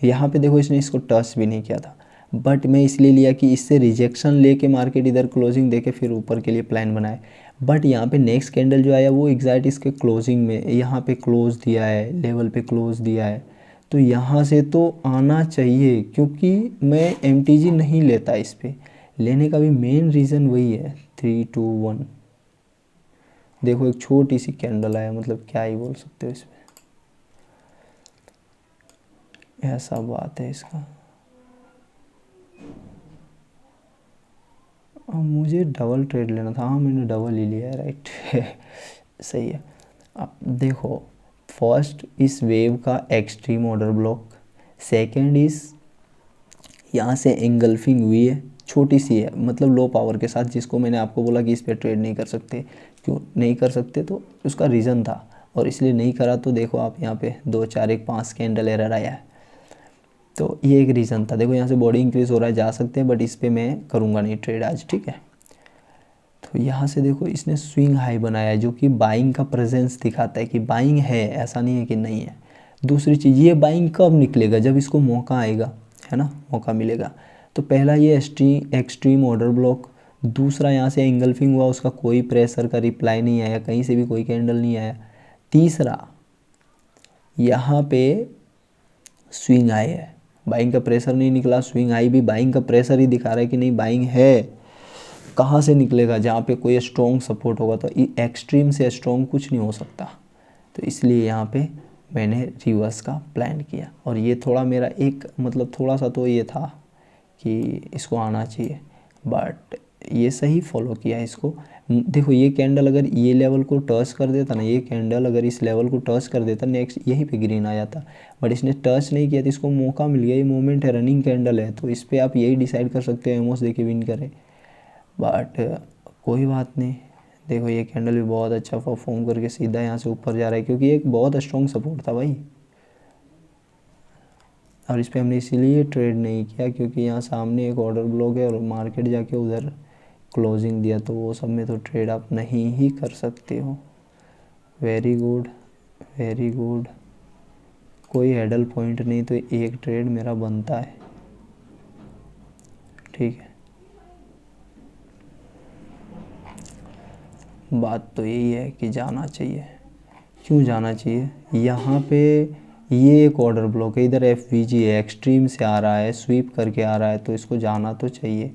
यहाँ पे देखो इसने इसको टच भी नहीं किया था, बट मैं इसलिए लिया कि इससे रिजेक्शन लेके मार्केट इधर क्लोजिंग देके फिर ऊपर के लिए प्लान बनाए। बट यहाँ पे नेक्स्ट कैंडल जो आया वो एग्जैक्ट इसके क्लोजिंग में यहाँ पे क्लोज दिया है, लेवल पे क्लोज दिया है, तो यहाँ से तो आना चाहिए। क्योंकि मैं MTG नहीं लेता, इस पे लेने का भी मेन रीज़न वही है। 3 2 1 देखो एक छोटी सी कैंडल आया, मतलब क्या ही बोल सकते हो इस पे, ऐसा बात है इसका। अब मुझे डबल ट्रेड लेना था, हाँ मैंने डबल ही लिया है। राइट। सही है। अब देखो फर्स्ट इस वेव का एक्सट्रीम ऑर्डर ब्लॉक, सेकंड इस यहाँ से एंगल्फिंग हुई है, छोटी सी है, मतलब लो पावर के साथ, जिसको मैंने आपको बोला कि इस पर ट्रेड नहीं कर सकते। क्यों नहीं कर सकते, तो उसका रीज़न था, और इसलिए नहीं करा। तो देखो आप यहाँ पे 2 4 1 5 कैंडल एरर आया है, तो ये एक रीज़न था। देखो यहाँ से बॉडी इंक्रीज हो रहा है, जा सकते हैं, बट इस पर मैं करूँगा नहीं ट्रेड आज। ठीक है, तो यहाँ से देखो इसने स्विंग हाई बनाया है, जो कि बाइंग का प्रेजेंस दिखाता है कि बाइंग है, ऐसा नहीं है कि नहीं है। दूसरी चीज़, ये बाइंग कब निकलेगा, जब इसको मौका आएगा, है ना, मौका मिलेगा। तो पहला ये एक्सट्रीम ऑर्डर ब्लॉक, दूसरा यहाँ से इंगल्फिंग हुआ, उसका कोई प्रेशर का रिप्लाई नहीं आया, कहीं से भी कोई कैंडल नहीं आया। तीसरा यहाँ पे स्विंग आई है, बाइंग का प्रेशर नहीं निकला, स्विंग आई भी बाइंग का प्रेशर ही दिखा रहा है कि नहीं बाइंग है। कहाँ से निकलेगा, जहाँ पे कोई स्ट्रॉन्ग सपोर्ट होगा, तो एक्सट्रीम से स्ट्रॉन्ग कुछ नहीं हो सकता। तो इसलिए यहाँ पे मैंने रिवर्स का प्लान किया, और ये थोड़ा मेरा एक मतलब थोड़ा सा तो ये था कि इसको आना चाहिए, बट ये सही फॉलो किया इसको। देखो ये कैंडल अगर ये लेवल को टच कर देता ना, ये कैंडल अगर इस लेवल को टच कर देता, नेक्स्ट यहीं पे ग्रीन आ जाता, बट इसने टच नहीं किया तो इसको मौका मिल गया। ये मोमेंट है, रनिंग कैंडल है, तो इस पर आप यही डिसाइड कर सकते हो एमओस देके विन करे, बट कोई बात नहीं। देखो ये कैंडल भी बहुत अच्छा परफॉर्म करके सीधा यहाँ से ऊपर जा रहा है, क्योंकि एक बहुत स्ट्रॉन्ग सपोर्ट था भाई। और इस पर हमने इसीलिए ट्रेड नहीं किया क्योंकि यहाँ सामने एक ऑर्डर ब्लॉक है और मार्केट जाके उधर क्लोजिंग दिया, तो वो सब में तो ट्रेड आप नहीं ही कर सकते हो। Very good, very good. कोई हैडल पॉइंट नहीं, तो एक ट्रेड मेरा बनता है, ठीक है। बात तो यही है कि जाना चाहिए। क्यों जाना चाहिए, यहाँ पे ये एक ऑर्डर ब्लॉक है, इधर FVG है, एक्सट्रीम से आ रहा है, स्वीप करके आ रहा है, तो इसको जाना तो चाहिए।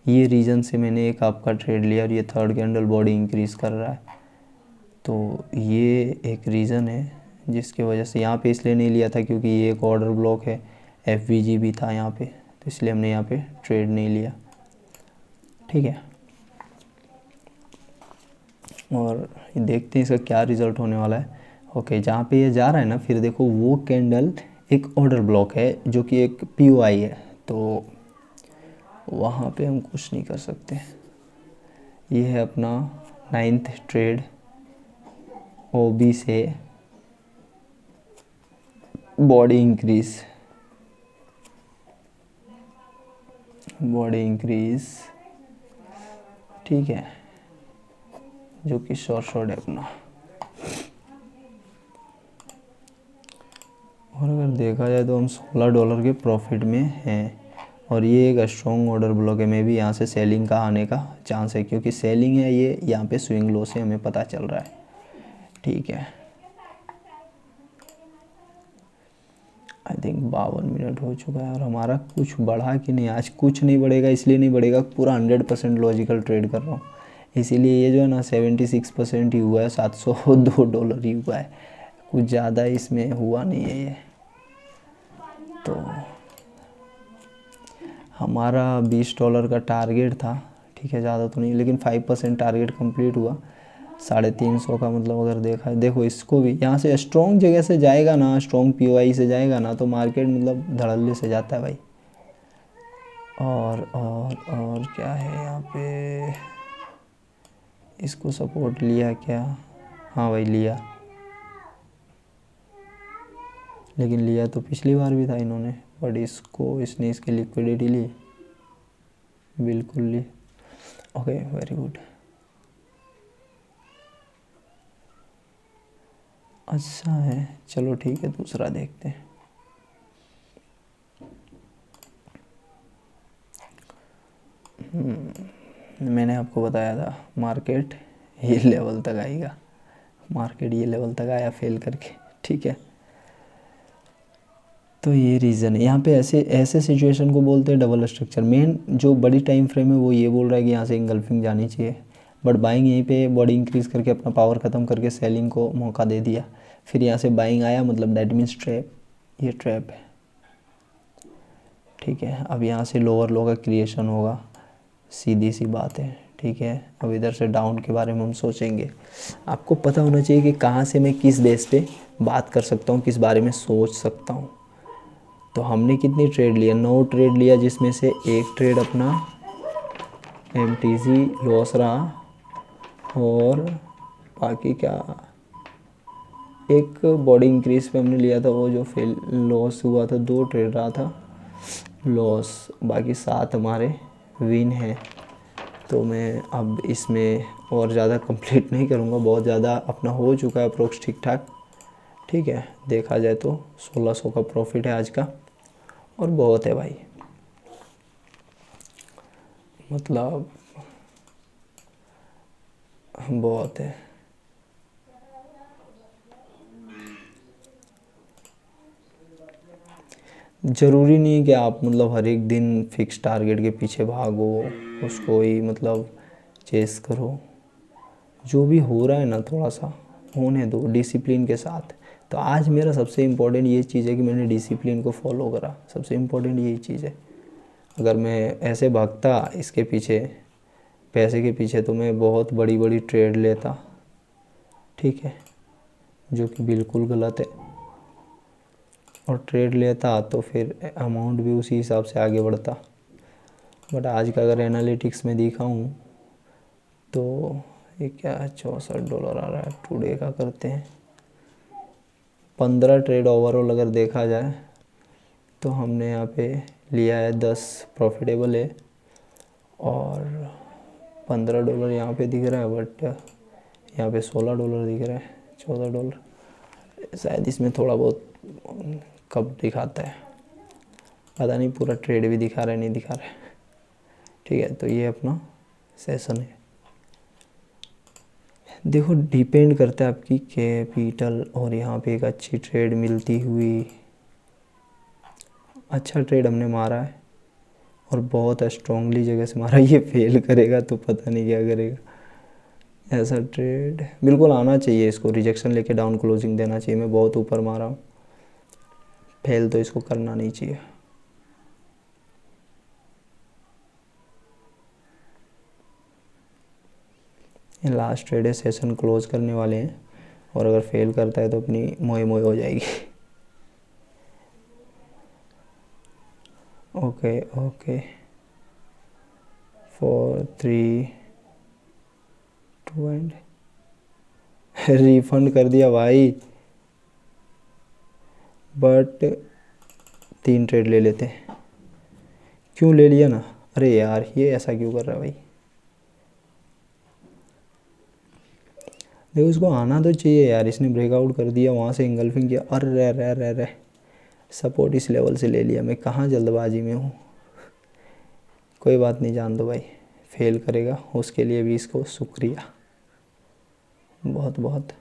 ये रीज़न से मैंने एक आपका ट्रेड लिया, और ये थर्ड कैंडल बॉडी इंक्रीज़ कर रहा है, तो ये एक रीज़न है जिसकी वजह से यहाँ पे इसलिए नहीं लिया था क्योंकि ये एक ऑर्डर ब्लॉक है, FVG भी था यहाँ पे, तो इसलिए हमने यहाँ पे ट्रेड नहीं लिया, ठीक है। और देखते हैं इसका क्या रिज़ल्ट होने वाला है। ओके, जहाँ पे ये जा रहा है ना, फिर देखो वो कैंडल एक ऑर्डर ब्लॉक है जो कि एक POI है, तो वहाँ पे हम कुछ नहीं कर सकते। ये है अपना 9th ट्रेड OB से बॉडी इंक्रीज, ठीक है, जो कि शॉर्ट है अपना। और अगर देखा जाए तो हम $16 के प्रॉफिट में हैं, और ये एक स्ट्रॉन्ग ऑर्डर ब्लॉक है, मे भी यहाँ से सेलिंग का आने का चांस है, क्योंकि सेलिंग है ये, यहाँ पे स्विंग लो से हमें पता चल रहा है, ठीक है। आई थिंक 52 मिनट हो चुका है, और हमारा कुछ बढ़ा कि नहीं, आज कुछ नहीं बढ़ेगा, इसलिए नहीं बढ़ेगा, पूरा 100% लॉजिकल ट्रेड कर रहा हूँ, इसीलिए ये जो है ना 76% ही हुआ है, $702 ही हुआ है, कुछ ज़्यादा इसमें हुआ नहीं है ये। तो हमारा $20 का टारगेट था, ठीक है, ज़्यादा तो नहीं, लेकिन 5% टारगेट कंप्लीट हुआ। 350 का मतलब अगर देखा है, देखो इसको भी यहाँ से स्ट्रॉन्ग जगह से जाएगा ना, स्ट्रॉन्ग POI से जाएगा ना, तो मार्केट मतलब धड़ल्ले से जाता है भाई। और क्या है यहाँ पे, इसको सपोर्ट लिया क्या, हाँ भाई लिया, लेकिन लिया तो पिछली बार भी था इन्होंने, बट इसने इसकी लिक्विडिटी ली, बिल्कुल ली। Okay, very good. अच्छा है, चलो ठीक है, दूसरा देखते हैं। मैंने आपको बताया था मार्केट ये लेवल तक आएगा, मार्केट ये लेवल तक आया फेल करके, ठीक है। तो ये रीज़न है, यहाँ पे ऐसे सिचुएशन को बोलते हैं डबल स्ट्रक्चर। मेन जो बड़ी टाइम फ्रेम है वो ये बोल रहा है कि यहाँ से इंगल्फिंग जानी चाहिए, बट बाइंग यहीं पे बॉडी इंक्रीज़ करके अपना पावर ख़त्म करके सेलिंग को मौका दे दिया, फिर यहाँ से बाइंग आया, मतलब दैट मीन्स ट्रैप, ये ट्रैप है, ठीक है। अब यहाँ से लोअर लो का क्रिएशन होगा, सीधी सी बात है, ठीक है। अब इधर से डाउन के बारे में हम सोचेंगे, आपको पता होना चाहिए कि कहाँ से मैं किस बेस पे बात कर सकता हूँ, किस बारे में सोच सकता हूँ। तो हमने कितनी ट्रेड लिया, 9 ट्रेड लिया, जिसमें से एक ट्रेड अपना MTC लॉस रहा, और बाकी क्या, एक बॉडी इंक्रीज पे हमने लिया था, वो जो फेल लॉस हुआ था, 2 ट्रेड रहा था लॉस, बाकी 7 हमारे विन है। तो मैं अब इसमें और ज़्यादा कंप्लीट नहीं करूँगा, बहुत ज़्यादा अपना हो चुका है अप्रोक्स ठीक ठाक, ठीक है। देखा जाए तो 1600 का प्रॉफिट है आज का, और बहुत है भाई, मतलब बहुत है। ज़रूरी नहीं है कि आप मतलब हर एक दिन फिक्स टारगेट के पीछे भागो, उसको ही मतलब चेस करो। जो भी हो रहा है ना थोड़ा सा होने दो डिसिप्लिन के साथ। तो आज मेरा सबसे इम्पोर्टेंट ये चीज़ है कि मैंने डिसिप्लिन को फॉलो करा, सबसे इम्पोर्टेंट यही चीज़ है। अगर मैं ऐसे भागता इसके पीछे, पैसे के पीछे, तो मैं बहुत बड़ी बड़ी ट्रेड लेता, ठीक है, जो कि बिल्कुल गलत है। और ट्रेड लेता तो फिर अमाउंट भी उसी हिसाब से आगे बढ़ता। बट आज का अगर एनालिटिक्स में दिखाऊं तो ये क्या है, $64 आ रहा है। टुडे का करते हैं। 15 ट्रेड ओवरऑल अगर देखा जाए तो हमने यहाँ पे लिया है 10 प्रॉफिटेबल है, और $15 यहाँ पे दिख रहा है, बट यहाँ पे $16 दिख रहा है, $14। शायद इसमें थोड़ा बहुत कब दिखाता है पता नहीं, पूरा ट्रेड भी दिखा रहा है नहीं दिखा रहा है। ठीक है, तो ये अपना सेशन है। देखो डिपेंड करता है आपकी कैपिटल, और यहाँ पे एक अच्छी ट्रेड मिलती हुई, अच्छा ट्रेड हमने मारा है और बहुत स्ट्रांगली जगह से मारा। ये फेल करेगा तो पता नहीं क्या करेगा। ऐसा ट्रेड बिल्कुल आना चाहिए, इसको रिजेक्शन लेके डाउन क्लोजिंग देना चाहिए। मैं बहुत ऊपर मारा हूँ, फेल तो इसको करना नहीं चाहिए। ये लास्ट ट्रेड है, सेशन क्लोज करने वाले हैं, और अगर फेल करता है तो अपनी मोए मोए हो जाएगी। ओके ओके, 4 3 2 एंड रिफंड कर दिया भाई, बट 3 ट्रेड ले लेते हैं। क्यों ले लिया ना, अरे यार ये ऐसा क्यों कर रहा है भाई। देखो उसको आना तो चाहिए यार, इसने ब्रेकआउट कर दिया, वहाँ से इंगल्फिंग किया, अरे रे रे रे, सपोर्ट इस लेवल से ले लिया। मैं कहाँ जल्दबाजी में हूँ। कोई बात नहीं, जान दो भाई, फेल करेगा उसके लिए भी इसको शुक्रिया बहुत बहुत।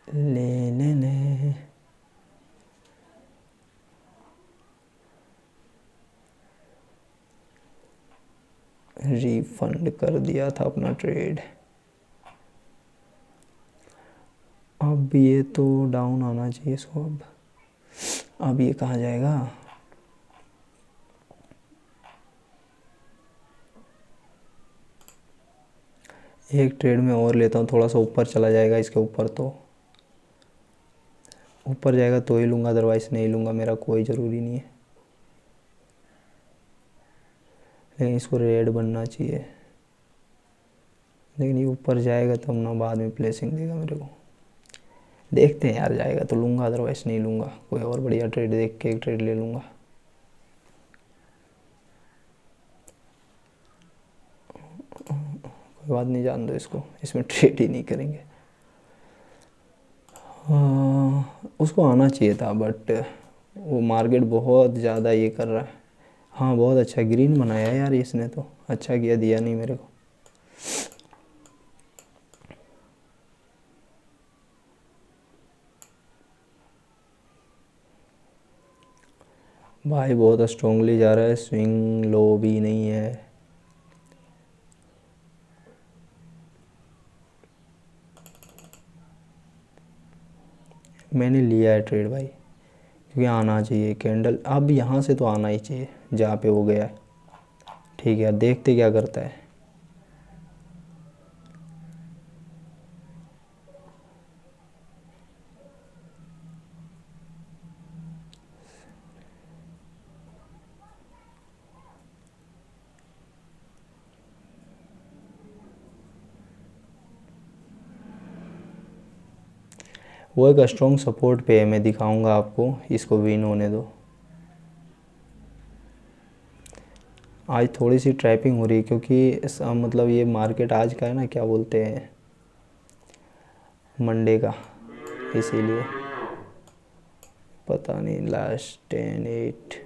ले ले ले, रिफंड कर दिया था अपना ट्रेड। अब ये तो डाउन आना चाहिए इसको। अब ये कहाँ जाएगा। एक ट्रेड में और लेता हूँ, थोड़ा सा ऊपर चला जाएगा इसके ऊपर, तो ऊपर जाएगा तो ही लूँगा, अदरवाइज़ नहीं लूँगा, मेरा कोई ज़रूरी नहीं है। लेकिन इसको रेड बनना चाहिए, लेकिन ये ऊपर जाएगा तब ना बाद में प्लेसिंग देगा मेरे को। देखते हैं यार, जाएगा तो लूँगा, अदरवाइज़ नहीं लूँगा। कोई और बढ़िया ट्रेड देख के एक ट्रेड ले लूँगा। कोई बात नहीं, जान दो इसको, इसमें ट्रेड ही नहीं करेंगे। उसको आना चाहिए था, बट वो मार्केट बहुत ज़्यादा ये कर रहा है। हाँ बहुत अच्छा ग्रीन बनाया यार इसने, तो अच्छा किया, दिया नहीं मेरे को। भाई बहुत स्ट्रांगली जा रहा है, स्विंग लो भी नहीं है। मैंने लिया है ट्रेड भाई, क्योंकि आना चाहिए कैंडल, अब यहाँ से तो आना ही चाहिए जहाँ पे हो गया है। ठीक है, देखते क्या करता है। वो एक स्ट्रॉन्ग सपोर्ट पे है, मैं दिखाऊंगा आपको, इसको विन होने दो। आज थोड़ी सी ट्रैपिंग हो रही है, क्योंकि मतलब ये मार्केट आज का है ना, क्या बोलते हैं, मंडे का, इसीलिए पता नहीं। लास्ट 10 8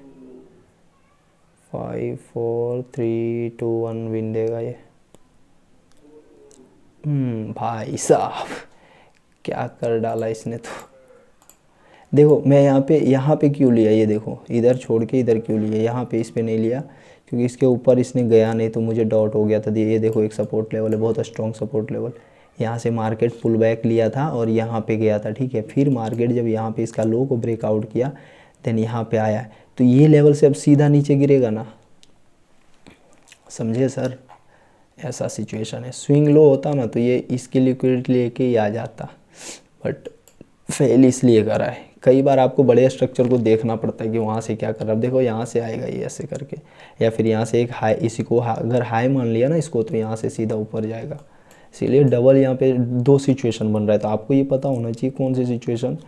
5 4 3 2 1 विन देगा ये। भाई साहब क्या कर डाला इसने तो। देखो मैं यहाँ पे क्यों लिया, ये देखो इधर छोड़ के इधर क्यों लिया, यहाँ पे इस पे नहीं लिया क्योंकि इसके ऊपर इसने गया नहीं तो मुझे डाउट हो गया था। ये देखो एक सपोर्ट लेवल है, बहुत स्ट्रॉन्ग सपोर्ट लेवल। यहाँ से मार्केट पुल बैक लिया था और यहाँ पे गया था, ठीक है। फिर मार्केट जब यहाँ पे इसका लो को ब्रेकआउट किया देन यहाँ पे आया, तो ये लेवल से अब सीधा नीचे गिरेगा ना, समझे सर। ऐसा सिचुएशन है, स्विंग लो होता ना तो ये इसकी लिक्विडिटी लेके ही आ जाता, बट फेल इसलिए करा है। कई बार आपको बड़े स्ट्रक्चर को देखना पड़ता है कि वहाँ से क्या कर रहा है। देखो यहाँ से आएगा ये ऐसे करके, या फिर यहाँ से एक हाई, इसी को अगर हाई मान लिया ना इसको, तो यहाँ से सीधा ऊपर जाएगा। इसीलिए डबल यहाँ पे दो सिचुएशन बन रहा है, तो आपको ये पता होना चाहिए कौन सी सिचुएशन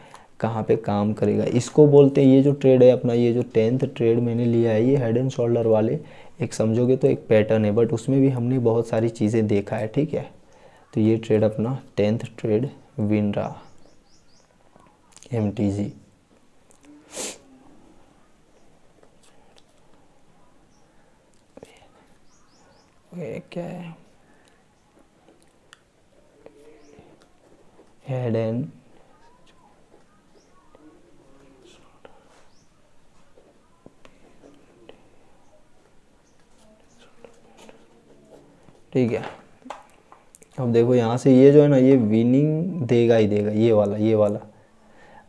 कहाँ पे काम करेगा। इसको बोलते हैं, ये जो ट्रेड है अपना, ये जो 10th ट्रेड मैंने लिया है, ये हेड एंड शोल्डर वाले एक समझोगे तो एक पैटर्न है, बट उसमें भी हमने बहुत सारी चीज़ें देखा है, ठीक है। तो ये ट्रेड अपना 10th ट्रेड विन रहा, MTG। क्या है, हेड एंड ठीक है। अब देखो यहाँ से ये जो है ना, ये विनिंग देगा ही देगा, ये वाला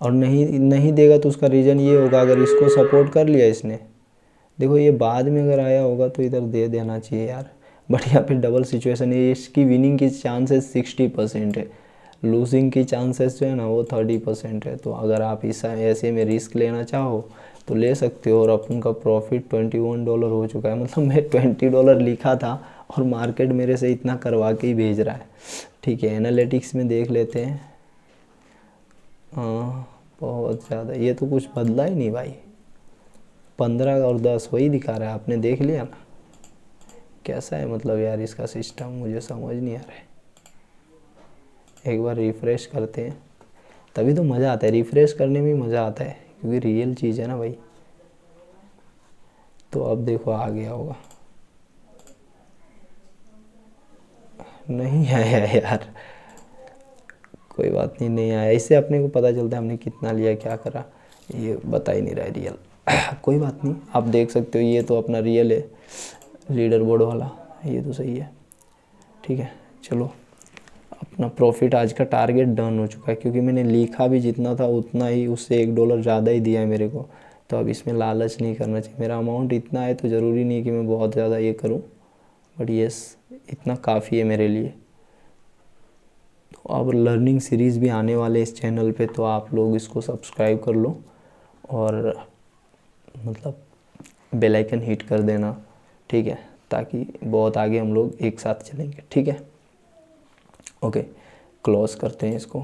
और नहीं देगा तो उसका रीज़न ये होगा, अगर इसको सपोर्ट कर लिया इसने, देखो ये बाद में अगर आया होगा तो इधर दे देना चाहिए यार, बट यहाँ पे डबल सिचुएशन है। इसकी विनिंग की चांसेस 60% है, लूजिंग की चांसेस जो है ना वो 30% है। तो अगर आप इस ऐसे में रिस्क लेना चाहो तो ले सकते हो। और अपन का प्रॉफिट $21 हो चुका है, मतलब मैं $20 लिखा था और मार्केट मेरे से इतना करवा के ही भेज रहा है, ठीक है। एनालिटिक्स में देख लेते हैं, हाँ बहुत ज़्यादा, ये तो कुछ बदला ही नहीं भाई, 15 और 10 वही दिखा रहा है, आपने देख लिया ना। कैसा है मतलब यार इसका सिस्टम, मुझे समझ नहीं आ रहा है। एक बार रिफ़्रेश करते हैं, तभी तो मज़ा आता है, रिफ़्रेश करने में मज़ा आता है क्योंकि रियल चीज़ है ना भाई। तो अब देखो आ गया होगा, नहीं आया यार, कोई बात नहीं, नहीं आया। इससे अपने को पता चलता है हमने कितना लिया, क्या करा, ये बता ही नहीं रहा है रियल। कोई बात नहीं, आप देख सकते हो, ये तो अपना रियल है, लीडर बोर्ड वाला, ये तो सही है, ठीक है। चलो अपना प्रॉफिट आज का टारगेट डन हो चुका है, क्योंकि मैंने लिखा भी जितना था उतना ही, उससे $1 ज़्यादा ही दिया है मेरे को। तो अब इसमें लालच नहीं करना चाहिए, मेरा अमाउंट इतना है तो ज़रूरी नहीं कि मैं बहुत ज़्यादा ये करूँ, बट येस इतना काफ़ी है मेरे लिए। तो अब लर्निंग सीरीज़ भी आने वाले इस चैनल पे, तो आप लोग इसको सब्सक्राइब कर लो और मतलब बेल आइकन हिट कर देना, ठीक है, ताकि बहुत आगे हम लोग एक साथ चलेंगे, ठीक है। ओके क्लोज करते हैं इसको।